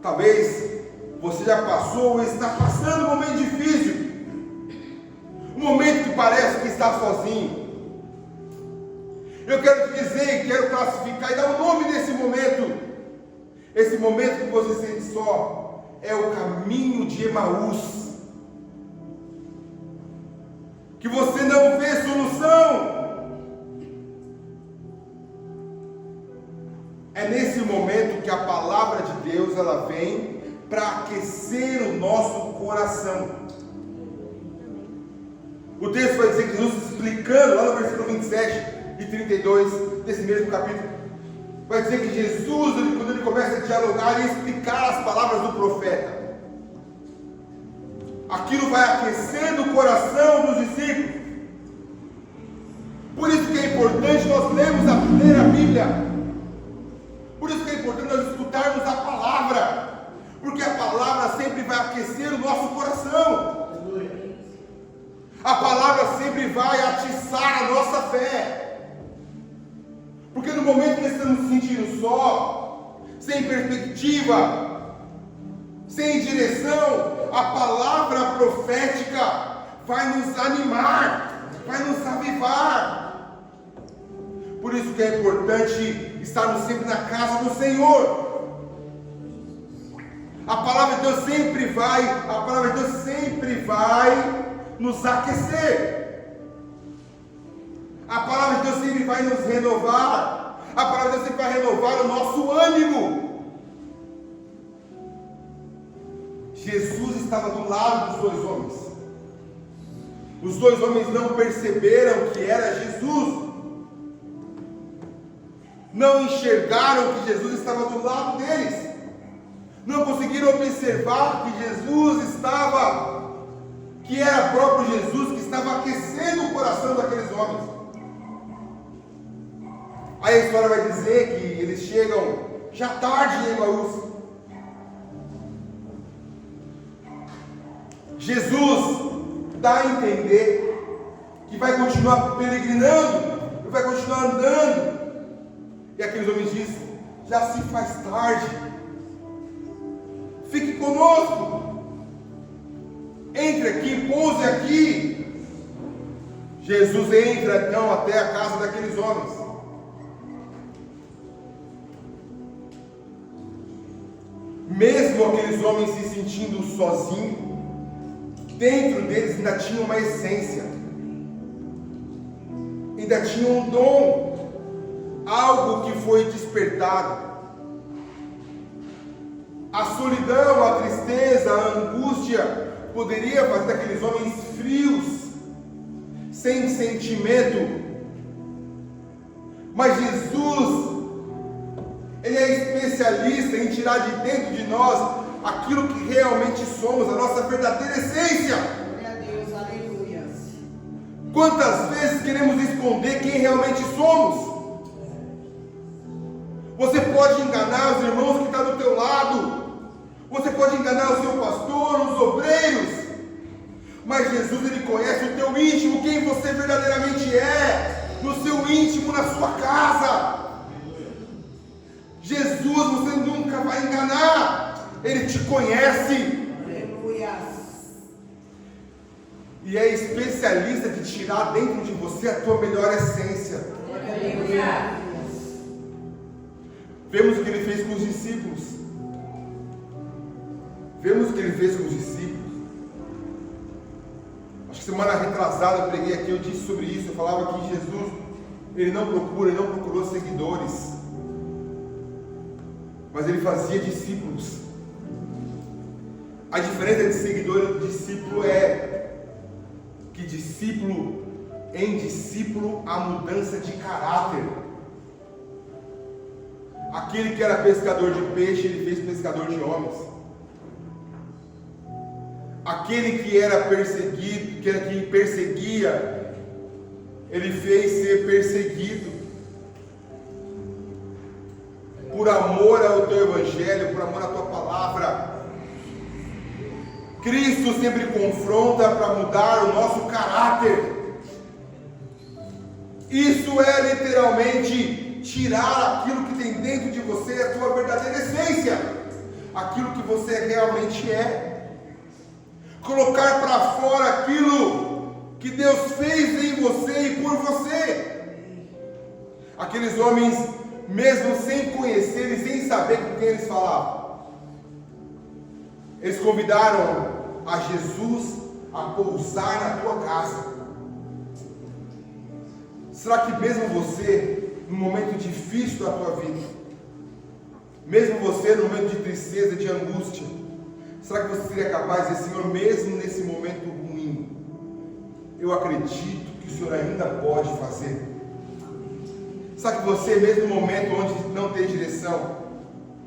Talvez você já passou ou está passando um momento difícil, um momento que parece que está sozinho. Eu quero te dizer e quero classificar e dar o nome desse momento. Esse momento que você sente só é o caminho de Emaús. Que você não vê solução. É nesse momento que a palavra de Deus ela vem para aquecer o nosso coração. O texto vai dizer que Jesus explicando lá no versículo 27 e 32 desse mesmo capítulo, vai dizer que Jesus, quando ele começa a dialogar e explicar as palavras do profeta, aquilo vai aquecendo o coração dos discípulos. Por isso que é importante nós lermos a Bíblia. Por isso que é importante nós escutarmos a palavra, porque a palavra sempre vai aquecer o nosso coração. A palavra sempre vai atiçar a nossa fé. Porque no momento que estamos nos sentindo só, sem perspectiva, sem direção, a palavra profética vai nos animar, vai nos avivar. Por isso que é importante estarmos sempre na casa do Senhor. A palavra de Deus sempre vai nos aquecer. A palavra de Deus sempre vai nos renovar. A palavra de Deus sempre vai renovar o nosso ânimo. Jesus estava do lado dos dois homens. Os dois homens não perceberam que era Jesus. Não enxergaram que Jesus estava do lado deles. Não conseguiram observar que Jesus estava, que era o próprio Jesus que estava aquecendo o coração daqueles homens. Aí a história vai dizer que eles chegam já tarde em Emaús. Jesus dá a entender que vai continuar peregrinando, vai continuar andando. E aqueles homens dizem: já se faz tarde, fique conosco, entre aqui, pouse aqui. Jesus entra então até a casa daqueles homens. Mesmo aqueles homens se sentindo sozinhos, dentro deles ainda tinha uma essência, ainda tinha um dom, algo que foi despertado. A solidão, a tristeza, a angústia poderia fazer daqueles homens frios, sem sentimento. Mas Jesus, Ele é especialista em tirar de dentro de nós aquilo que realmente somos, a nossa verdadeira essência. Glória a Deus, aleluia. Quantas vezes queremos esconder quem realmente somos? Você pode enganar os irmãos que estão do teu lado, você pode enganar o seu pastor, os obreiros, mas Jesus, Ele conhece o teu íntimo, quem você verdadeiramente é, no seu íntimo, na sua casa. Jesus você nunca vai enganar, Ele te conhece. Aleluia. E é especialista de tirar dentro de você a tua melhor essência. Aleluia. Vemos o que Ele fez com os discípulos. Vemos o que Ele fez com os discípulos. Acho que semana retrasada eu preguei aqui, eu disse sobre isso. Eu falava que Jesus, ele não procurou seguidores, mas ele fazia discípulos. A diferença de seguidor e discípulo é que em discípulo há mudança de caráter. Aquele que era pescador de peixe, ele fez pescador de homens. Aquele que era perseguido, que perseguia, ele fez ser perseguido. Por amor ao teu evangelho, por amor à tua palavra. Cristo sempre confronta para mudar o nosso caráter. Isso é literalmente tirar aquilo que tem dentro de você, a tua verdadeira essência, aquilo que você realmente é, colocar para fora aquilo que Deus fez em você e por você. Aqueles homens, mesmo sem conhecer e sem saber com quem eles falavam, eles convidaram a Jesus a pousar na tua casa. Será que mesmo você, no momento difícil da tua vida, mesmo você no momento de tristeza, de angústia, será que você seria capaz de dizer: Senhor, mesmo nesse momento ruim, eu acredito que o Senhor ainda pode fazer? Será que você, mesmo no momento onde não tem direção,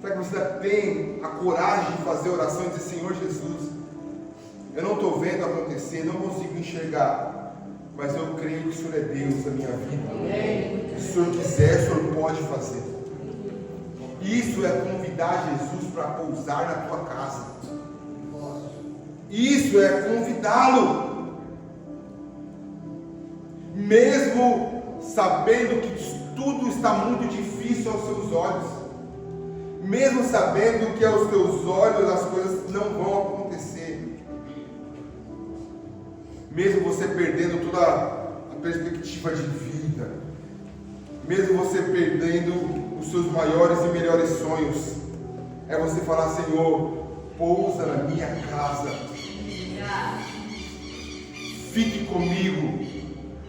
será que você ainda tem a coragem de fazer oração e dizer: Senhor Jesus, eu não estou vendo acontecer, não consigo enxergar, mas eu creio que o Senhor é Deus da minha vida. Se o Senhor quiser, o Senhor pode fazer. Isso é convidar Jesus para pousar na tua casa. Isso é convidá-lo. Mesmo sabendo que tudo está muito difícil aos seus olhos, mesmo sabendo que aos teus olhos as coisas não vão acontecer, mesmo você perdendo toda a perspectiva de vida, mesmo você perdendo os seus maiores e melhores sonhos, é você falar: Senhor, pousa na minha casa, fique comigo,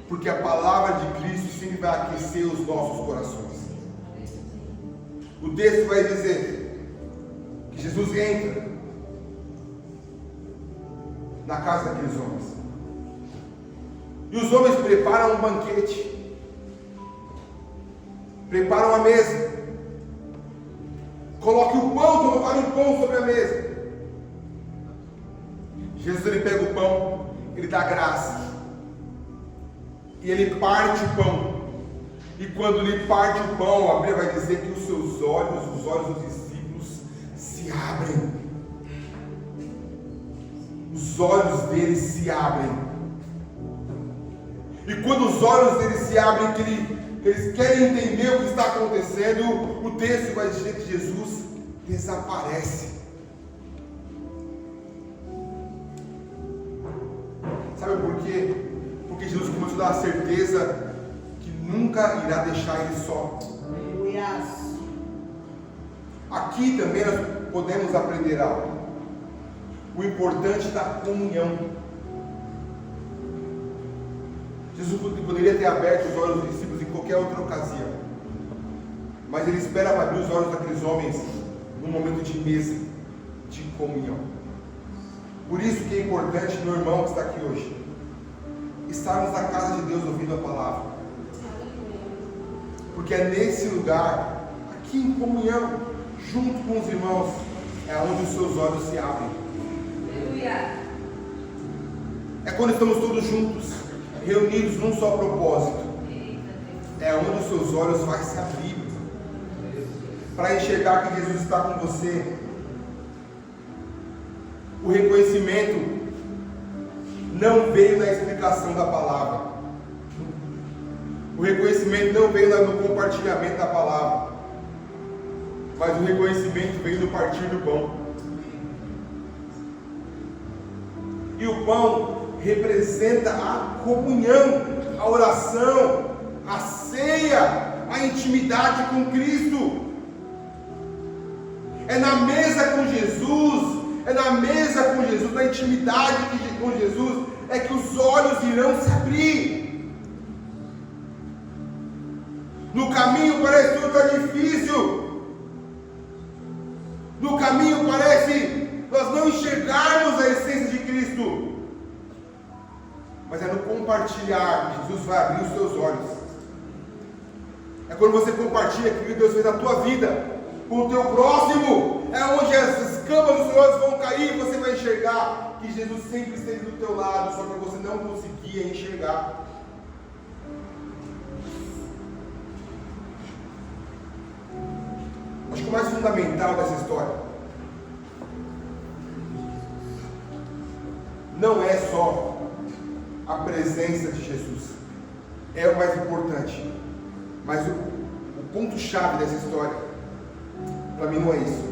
porque a palavra de Cristo sempre vai aquecer os nossos corações. O texto vai dizer que Jesus entra na casa daqueles homens. E os homens preparam um banquete, preparam a mesa, coloque o pão, colocaram um pão sobre a mesa. Jesus, ele pega o pão, ele dá graça, e ele parte o pão. E quando ele parte o pão, a Bíblia vai dizer que os seus olhos, os olhos dos discípulos, se abrem. Os olhos deles se abrem. E quando os olhos deles se abrem, que eles querem entender o que está acontecendo, o texto vai dizer que Jesus desaparece. Sabe por quê? Porque Jesus começou a dar a certeza que nunca irá deixar ele só. Aqui também nós podemos aprender algo. O importante da comunhão. Jesus poderia ter aberto os olhos dos discípulos em qualquer outra ocasião, mas ele espera para abrir os olhos daqueles homens num momento de mesa, de comunhão. Por isso que é importante, meu irmão que está aqui hoje, estarmos na casa de Deus ouvindo a palavra, porque é nesse lugar, aqui em comunhão, junto com os irmãos, é onde os seus olhos se abrem. É quando estamos todos juntos, reunidos num só propósito, é onde os seus olhos vão se abrir para enxergar que Jesus está com você. O reconhecimento não veio da explicação da palavra, o reconhecimento não veio no compartilhamento da palavra, mas o reconhecimento veio do partir do pão. E o pão representa a comunhão, a oração, a ceia, a intimidade com Cristo. É na mesa com Jesus, na intimidade com Jesus, é que os olhos irão se abrir. No caminho parece que tudo está difícil. No caminho parece nós não enxergarmos a essência de Cristo. Mas é no compartilhar que Jesus vai abrir os seus olhos. É quando você compartilha aquilo que Deus fez na tua vida com o teu próximo. É onde as escamas dos seus olhos vão cair e você vai enxergar que Jesus sempre esteve do teu lado, só que você não conseguia enxergar. Acho que o mais fundamental dessa história não é só a presença de Jesus, é o mais importante, mas o ponto-chave dessa história, para mim, não é isso.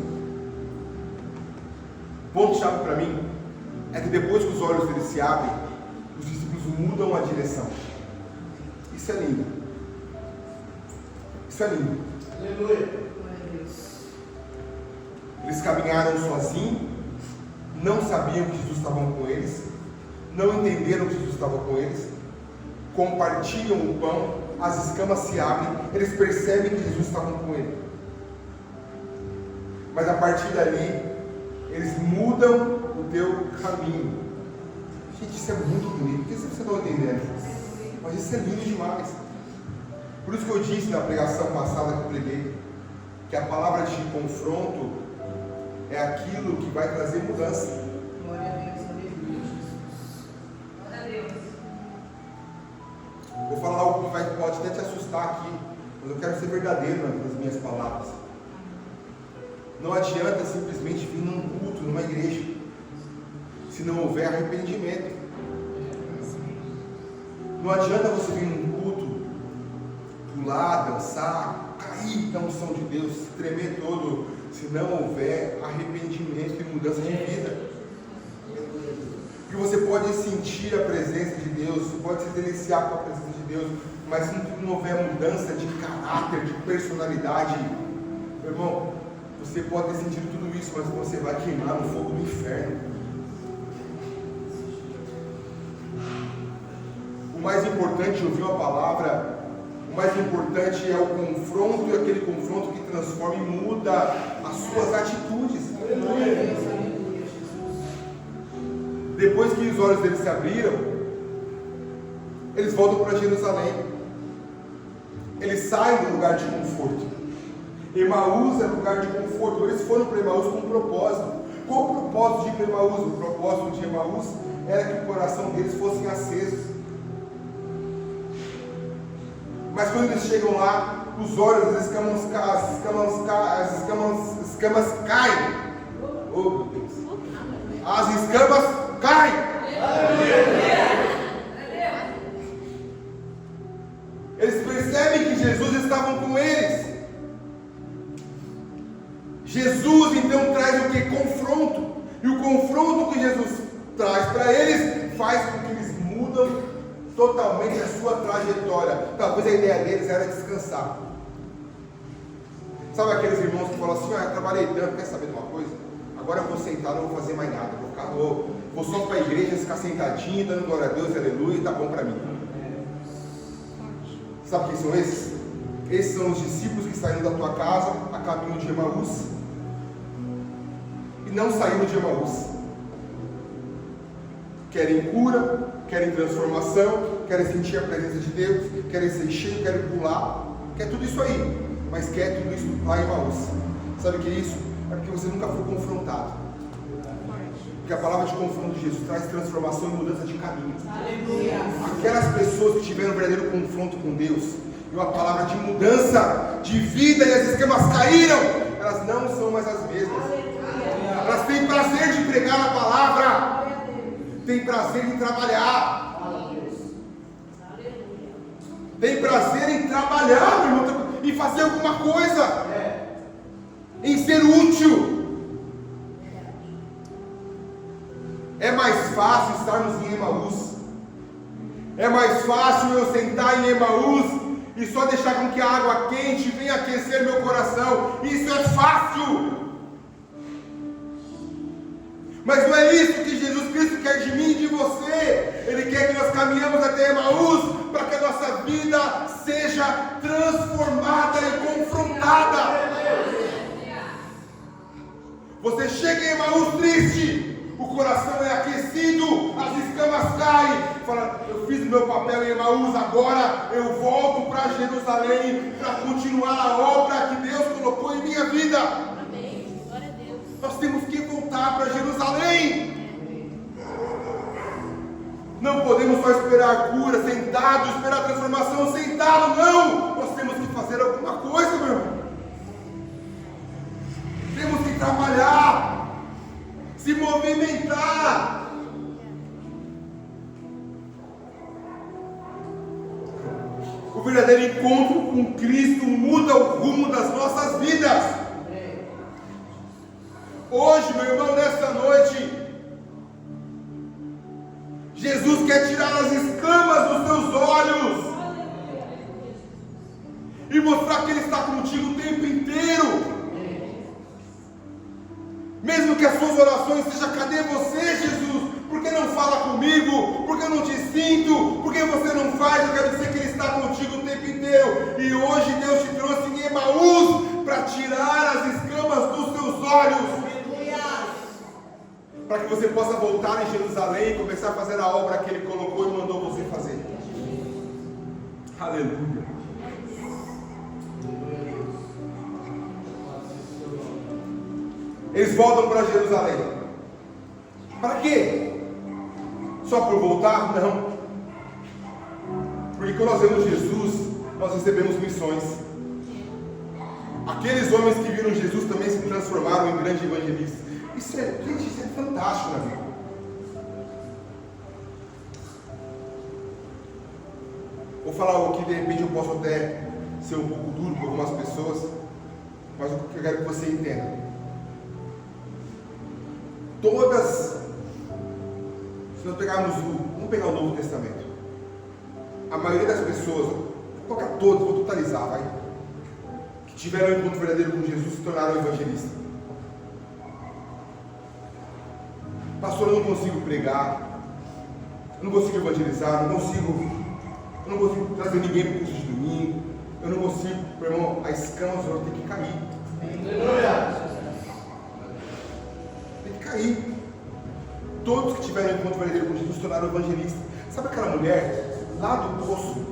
O ponto-chave para mim é que depois que os olhos deles se abrem, os discípulos mudam a direção. Isso é lindo. Isso é lindo. Aleluia. Eles caminharam sozinhos, não sabiam que Jesus estava com eles, não entenderam que Jesus estava com eles, compartilham o pão, as escamas se abrem, eles percebem que Jesus estava com ele. Mas a partir dali, eles mudam o teu caminho. Gente, isso é muito bonito. Por que você não está entendendo? Mas isso é lindo demais. Por isso que eu disse na pregação passada que eu preguei, que a palavra de confronto é aquilo que vai trazer mudança. Glória a Deus, aleluia, Jesus. Glória a Deus. Vou falar algo que pode até te assustar aqui, mas eu quero ser verdadeiro nas minhas palavras. Não adianta simplesmente vir num culto, numa igreja, se não houver arrependimento. Não adianta você vir num culto, pular, dançar, cair na unção de Deus, se tremer todo, se não houver arrependimento e mudança de vida. Porque você pode sentir a presença de Deus, você pode se deliciar com a presença de Deus, mas se não houver mudança de caráter, de personalidade, meu irmão, você pode ter sentido tudo isso, mas você vai queimar no fogo do inferno. O mais importante, ouvir a palavra, o mais importante é o confronto, e aquele confronto que transforma e muda as suas atitudes. Glória a Deus, aleluia, Jesus. Depois que os olhos deles se abriram, eles voltam para Jerusalém. Eles saem do lugar de conforto. Emaús é lugar de conforto. Eles foram para Emaús com um propósito. Qual o propósito de ir para Emaús? O propósito de Emaús era que o coração deles fosse aceso. Mas quando eles chegam lá, os olhos, as escamas caem. Oh, meu Deus. As escamas caem. Eles percebem que Jesus estava com eles. Jesus então traz o que? Confronto. E o confronto que Jesus traz para eles faz com que eles mudam totalmente a sua trajetória. Talvez a ideia deles era descansar. Sabe aqueles irmãos que falam assim: eu trabalhei tanto, quer saber de uma coisa? Agora eu vou sentar, não vou fazer mais nada. Vou só para a igreja, ficar sentadinho, dando glória a Deus, aleluia, e tá bom para mim. Sabe quem são esses? Esses são os discípulos que saíram da tua casa a caminho de Emaús e não saíram de Emaús. Querem cura, querem transformação, querem sentir a presença de Deus, querem ser cheios, querem pular, quer tudo isso aí, mas quer tudo isso lá em Emaús. Sabe o que é isso? É porque você nunca foi confrontado. Porque a palavra de confronto de Jesus traz transformação e mudança de caminho. Aleluia. Aquelas pessoas que tiveram um verdadeiro confronto com Deus e uma palavra de mudança de vida e as escamas caíram, elas não são mais as mesmas. Elas têm prazer de pregar a palavra, têm prazer em trabalhar, têm prazer em trabalhar, meu irmão, em fazer alguma coisa, em ser útil. É mais fácil estarmos em Emaús. É mais fácil eu sentar em Emaús e só deixar com que a água quente venha aquecer meu coração. Isso é fácil. Mas não é isso que Jesus Cristo quer de mim e de você. Ele quer que nós caminhamos até Emaús para que a nossa nossa vida seja transformada e confrontada. Você chega em Emaús triste, o coração é aquecido, as escamas caem, fala, eu fiz o meu papel em Emaús, agora eu volto para Jerusalém para continuar a obra que Deus colocou em minha vida. Amém. Glória a Deus. Nós temos que voltar para Jerusalém. Não podemos só esperar cura sentado, esperar transformação sentado, não! Nós temos que fazer alguma coisa, meu irmão. Temos que trabalhar, se movimentar. O verdadeiro encontro com Cristo muda o rumo das nossas vidas. Hoje, meu irmão, nesta noite, Jesus quer tirar as escamas dos seus olhos e mostrar que Ele está contigo o tempo inteiro. Mesmo que as suas orações sejam, cadê você, Jesus? Por que não fala comigo? Por que eu não te sinto? Por que você não faz? Eu quero dizer que Ele está contigo o tempo inteiro. E hoje Deus te trouxe em Emaús para tirar as escamas dos seus olhos. Para que você possa voltar em Jerusalém e começar a fazer a obra que Ele colocou e mandou você fazer. Aleluia. Eles voltam para Jerusalém. Para quê? Só por voltar? Não. Porque quando nós vemos Jesus, nós recebemos missões. Aqueles homens que viram Jesus também se transformaram em grandes evangelistas. Isso é fantástico na vida. Vou falar algo que de repente eu posso até ser um pouco duro com algumas pessoas, mas o que eu quero que você entenda. Se nós pegarmos vamos pegar o Novo Testamento, a maioria das pessoas, vou colocar todos, vou totalizar, vai, que tiveram um encontro verdadeiro com Jesus se tornaram evangelistas. Pastor, eu não consigo pregar, eu não consigo evangelizar, eu não consigo trazer ninguém para o curso de domingo, eu não consigo, meu irmão, a escama do Senhor tem que cair. Tem que cair. Todos que tiveram um encontro verdadeiro com Jesus se tornaram evangelistas. Sabe aquela mulher lá do poço?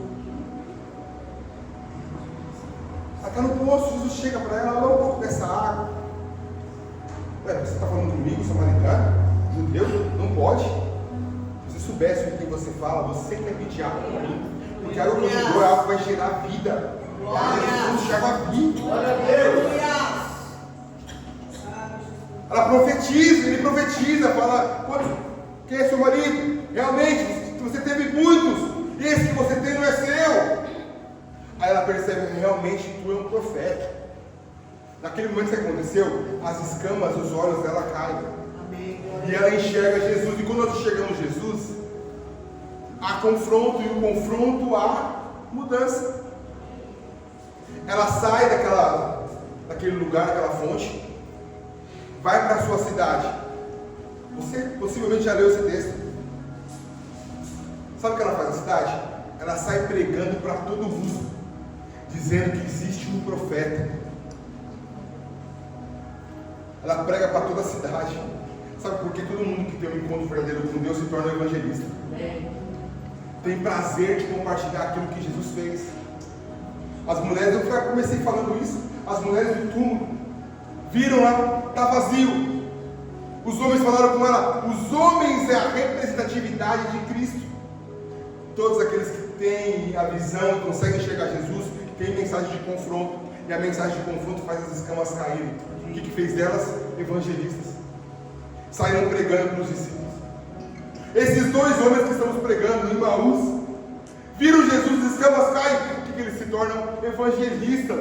Ela está no poço, Jesus chega para ela, dá um pouco dessa água. Ué, você está falando comigo, samaritano? Judeu? Não pode. Se você soubesse o que você fala, você quer pedir água para mim. Porque a água que eu te dou é algo que vai gerar vida. Jesus chega a vida. Glória a Deus. Ela profetiza, ele profetiza, fala, quem é seu marido? Realmente, você teve muitos, e esse que você tem não é seu. Aí ela percebe, realmente tu é um profeta. Naquele momento que aconteceu, as escamas dos olhos dela caem. E ela enxerga Jesus, e quando nós enxergamos Jesus, há confronto, e o confronto há mudança. Ela sai daquele lugar, daquela fonte, vai para a sua cidade. Você possivelmente já leu esse texto. Sabe o que ela faz na cidade? Ela sai pregando para todo mundo, dizendo que existe um profeta. Ela prega para toda a cidade. Sabe por que todo mundo que tem um encontro verdadeiro com Deus se torna um evangelista? Tem prazer de compartilhar aquilo que Jesus fez. As mulheres, eu comecei falando isso, as mulheres do túmulo viram lá, está vazio. Os homens falaram com ela, os homens é a representatividade de Cristo. Todos aqueles que têm a visão, conseguem enxergar Jesus, têm mensagem de confronto, e a mensagem de confronto faz as escamas caírem. O que fez delas? Evangelistas. Saíram pregando para os discípulos. Esses dois homens que estamos pregando em Emaús, viram Jesus, as escamas caem, o que eles se tornam? Evangelistas.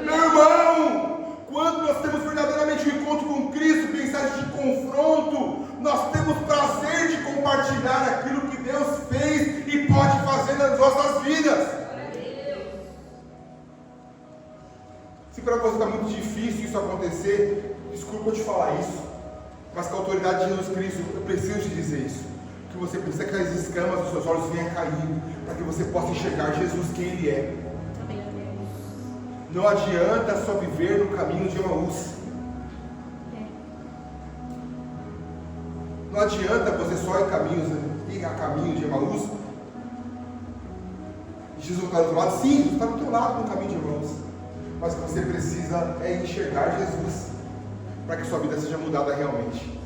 Meu irmão, quando nós temos verdadeiramente um encontro com Cristo, mensagem de confronto, nós temos prazer de compartilhar aquilo que Deus fez e pode fazer nas nossas vidas. Se para você está muito difícil isso acontecer, desculpa eu te falar isso, mas com a autoridade de Jesus Cristo, eu preciso te dizer isso. que você precisa que as escamas dos seus olhos venham caindo, para que você possa enxergar Jesus quem Ele é. Não adianta só viver no caminho de Emaús. Não adianta você só ir a caminho de Emaús. E Jesus está do teu lado. Sim, Jesus está do teu lado no caminho de Emaús. Mas o que você precisa é enxergar Jesus, para que sua vida seja mudada realmente.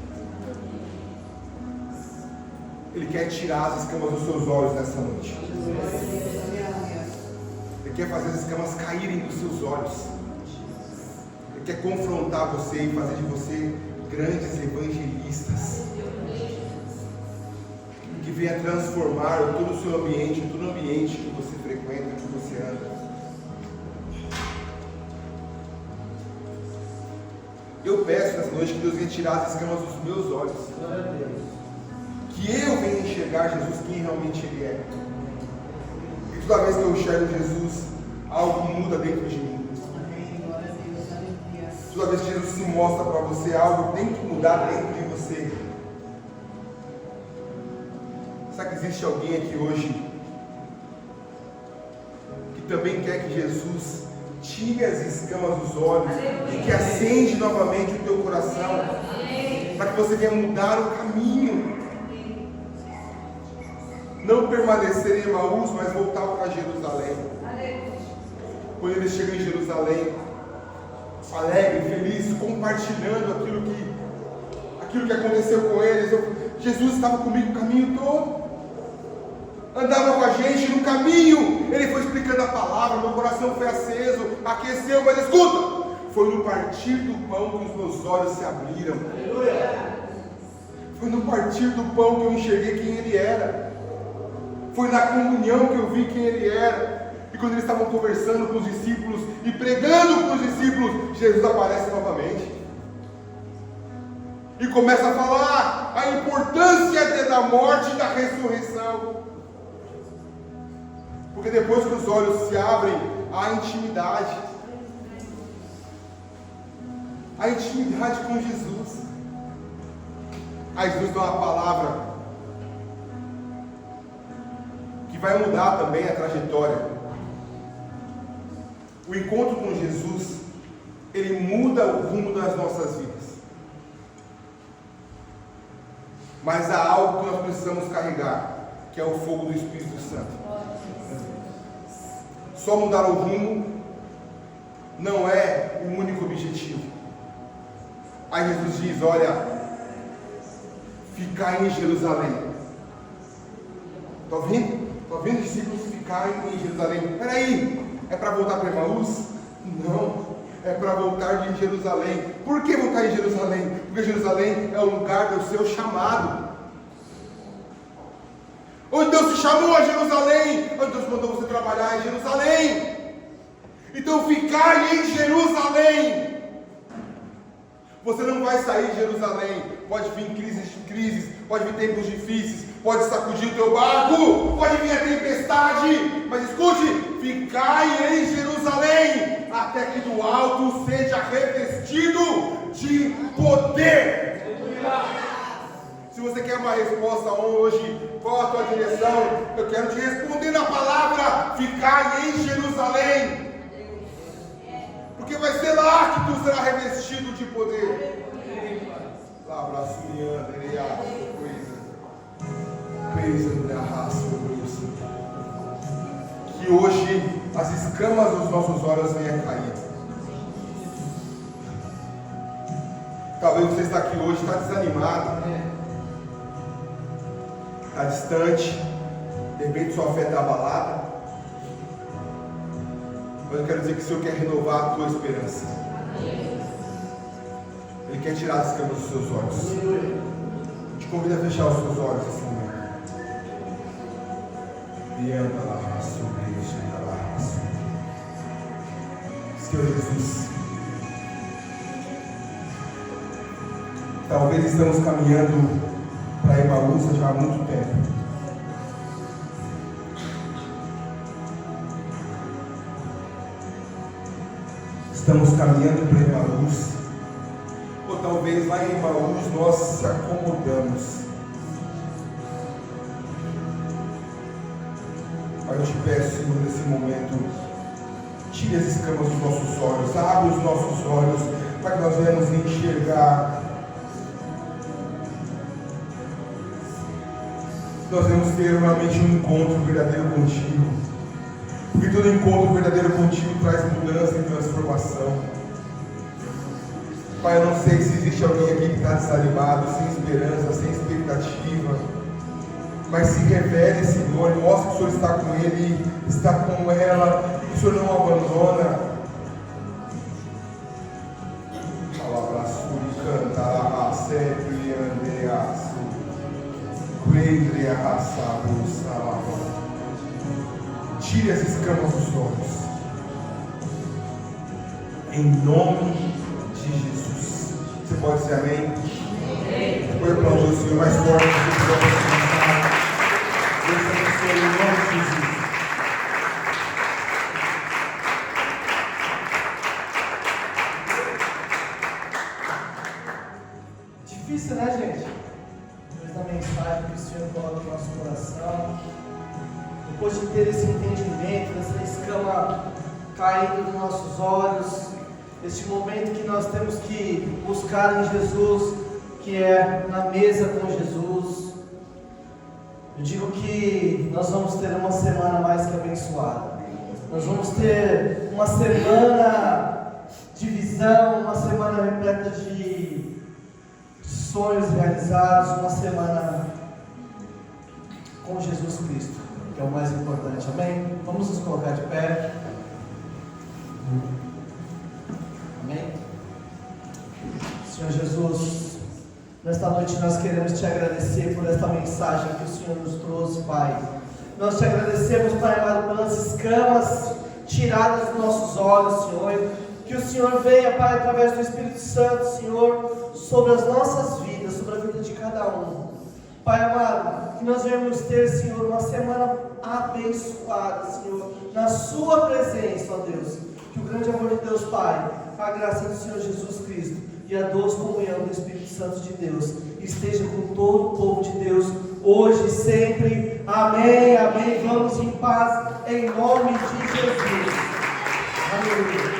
Ele quer tirar as escamas dos seus olhos nessa noite. Ele quer fazer as escamas caírem dos seus olhos. Ele quer confrontar você e fazer de você grandes evangelistas, que venha transformar todo o seu ambiente, todo o ambiente que você frequenta, que você anda. Eu peço nessa noite que Deus venha tirar as escamas dos meus olhos, que eu venha enxergar Jesus quem realmente Ele é. E toda vez que eu enxergo Jesus, algo muda dentro de mim. Toda vez que Jesus se mostra para você, algo tem que mudar dentro de você. Será que existe alguém aqui hoje que também quer que Jesus tire as escamas dos olhos e que acende novamente o teu coração, para que você venha mudar o caminho? Não permanecer em Emaús, mas voltar para Jerusalém. Quando eles chegam em Jerusalém, alegre, feliz, compartilhando aquilo que aconteceu com eles. Jesus estava comigo o caminho todo, andava com a gente no caminho, Ele foi explicando a palavra, meu coração foi aceso, aqueceu, mas escuta, foi no partir do pão que os meus olhos se abriram. Foi no partir do pão que eu enxerguei quem Ele era. Foi na comunhão que eu vi quem Ele era. E quando eles estavam conversando com os discípulos e pregando com os discípulos, Jesus aparece novamente e começa a falar a importância da morte e da ressurreição. Porque depois que os olhos se abrem, há intimidade. A intimidade com Jesus. Aí Jesus dá uma palavra que vai mudar também a trajetória. O encontro com Jesus, ele muda o rumo das nossas vidas. Mas há algo que nós precisamos carregar, que é o fogo do Espírito Santo. Só mudar o rumo não é o único objetivo. Aí Jesus diz, olha, ficai em Jerusalém. Está ouvindo? Está ouvindo, discípulos, ficarem em Jerusalém? Peraí, é para voltar para Emaús? Não, é para voltar de Jerusalém. Por que voltar em Jerusalém? Porque Jerusalém é o lugar do seu chamado. Onde Deus te chamou a Jerusalém, onde Deus mandou você trabalhar em Jerusalém. Então ficar em Jerusalém. Você não vai sair de Jerusalém. Pode vir crises, pode vir tempos difíceis, pode sacudir o teu barco, pode vir a tempestade, mas escute, ficai em Jerusalém, até que do alto seja revestido de poder. Se você quer uma resposta hoje, qual a tua direção? Eu quero te responder na palavra, ficai em Jerusalém. Porque vai ser lá que tu será revestido de poder. Lá, abraço, que hoje as escamas dos nossos olhos venham cair. Talvez você está aqui hoje, está desanimado, está distante, de repente sua fé está abalada. Mas eu quero dizer que o Senhor quer renovar a tua esperança. Ele quer tirar as escamas dos seus olhos. Te convido a fechar os seus olhos nesse momento. Senhor Jesus, talvez estamos caminhando para Emaús já há muito tempo. Estamos caminhando para Emaús, ou talvez lá em Emaús nós se acomodamos. te peço, Senhor, nesse momento, tire as escamas dos nossos olhos, abre os nossos olhos, para que nós venhamos enxergar. Nós vamos ter realmente um encontro verdadeiro contigo. Porque todo encontro verdadeiro contigo traz mudança e transformação. Pai, eu não sei se existe alguém aqui que está desanimado, sem esperança, sem expectativa. Mas se revele, Senhor, mostre que o Senhor está com ele, está com ela, que o Senhor não abandona. Tire as escamas dos olhos. Em nome de Jesus. Você pode dizer amém? Foi para o Senhor mais forte que você puder. Deus abençoe em nome de Jesus. Difícil, né, gente? Depois da mensagem que o Senhor coloca no nosso coração, depois de ter esse entendimento, essa escama caindo dos nossos olhos, este momento que nós temos que buscar em Jesus, que é na mesa com Jesus, eu digo que nós vamos ter uma semana mais que abençoada. Nós vamos ter uma semana de visão, uma semana repleta de sonhos realizados, uma semana com Jesus Cristo, que é o mais importante, amém? Vamos nos colocar de pé. Amém? Senhor Jesus, nesta noite nós queremos te agradecer por esta mensagem que o Senhor nos trouxe, Pai. Nós te agradecemos, Pai amado, pelas escamas tiradas dos nossos olhos, Senhor. Que o Senhor venha, Pai, através do Espírito Santo, Senhor, sobre as nossas vidas, sobre a vida de cada um. Pai amado, que nós venhamos ter, Senhor, uma semana abençoada, Senhor, na Sua presença, ó Deus. Que o grande amor de Deus, Pai, a graça do Senhor Jesus Cristo e a doce comunhão do Espírito Santo de Deus esteja com todo o povo de Deus, hoje e sempre. Amém, amém. Vamos em paz, em nome de Jesus. Aleluia.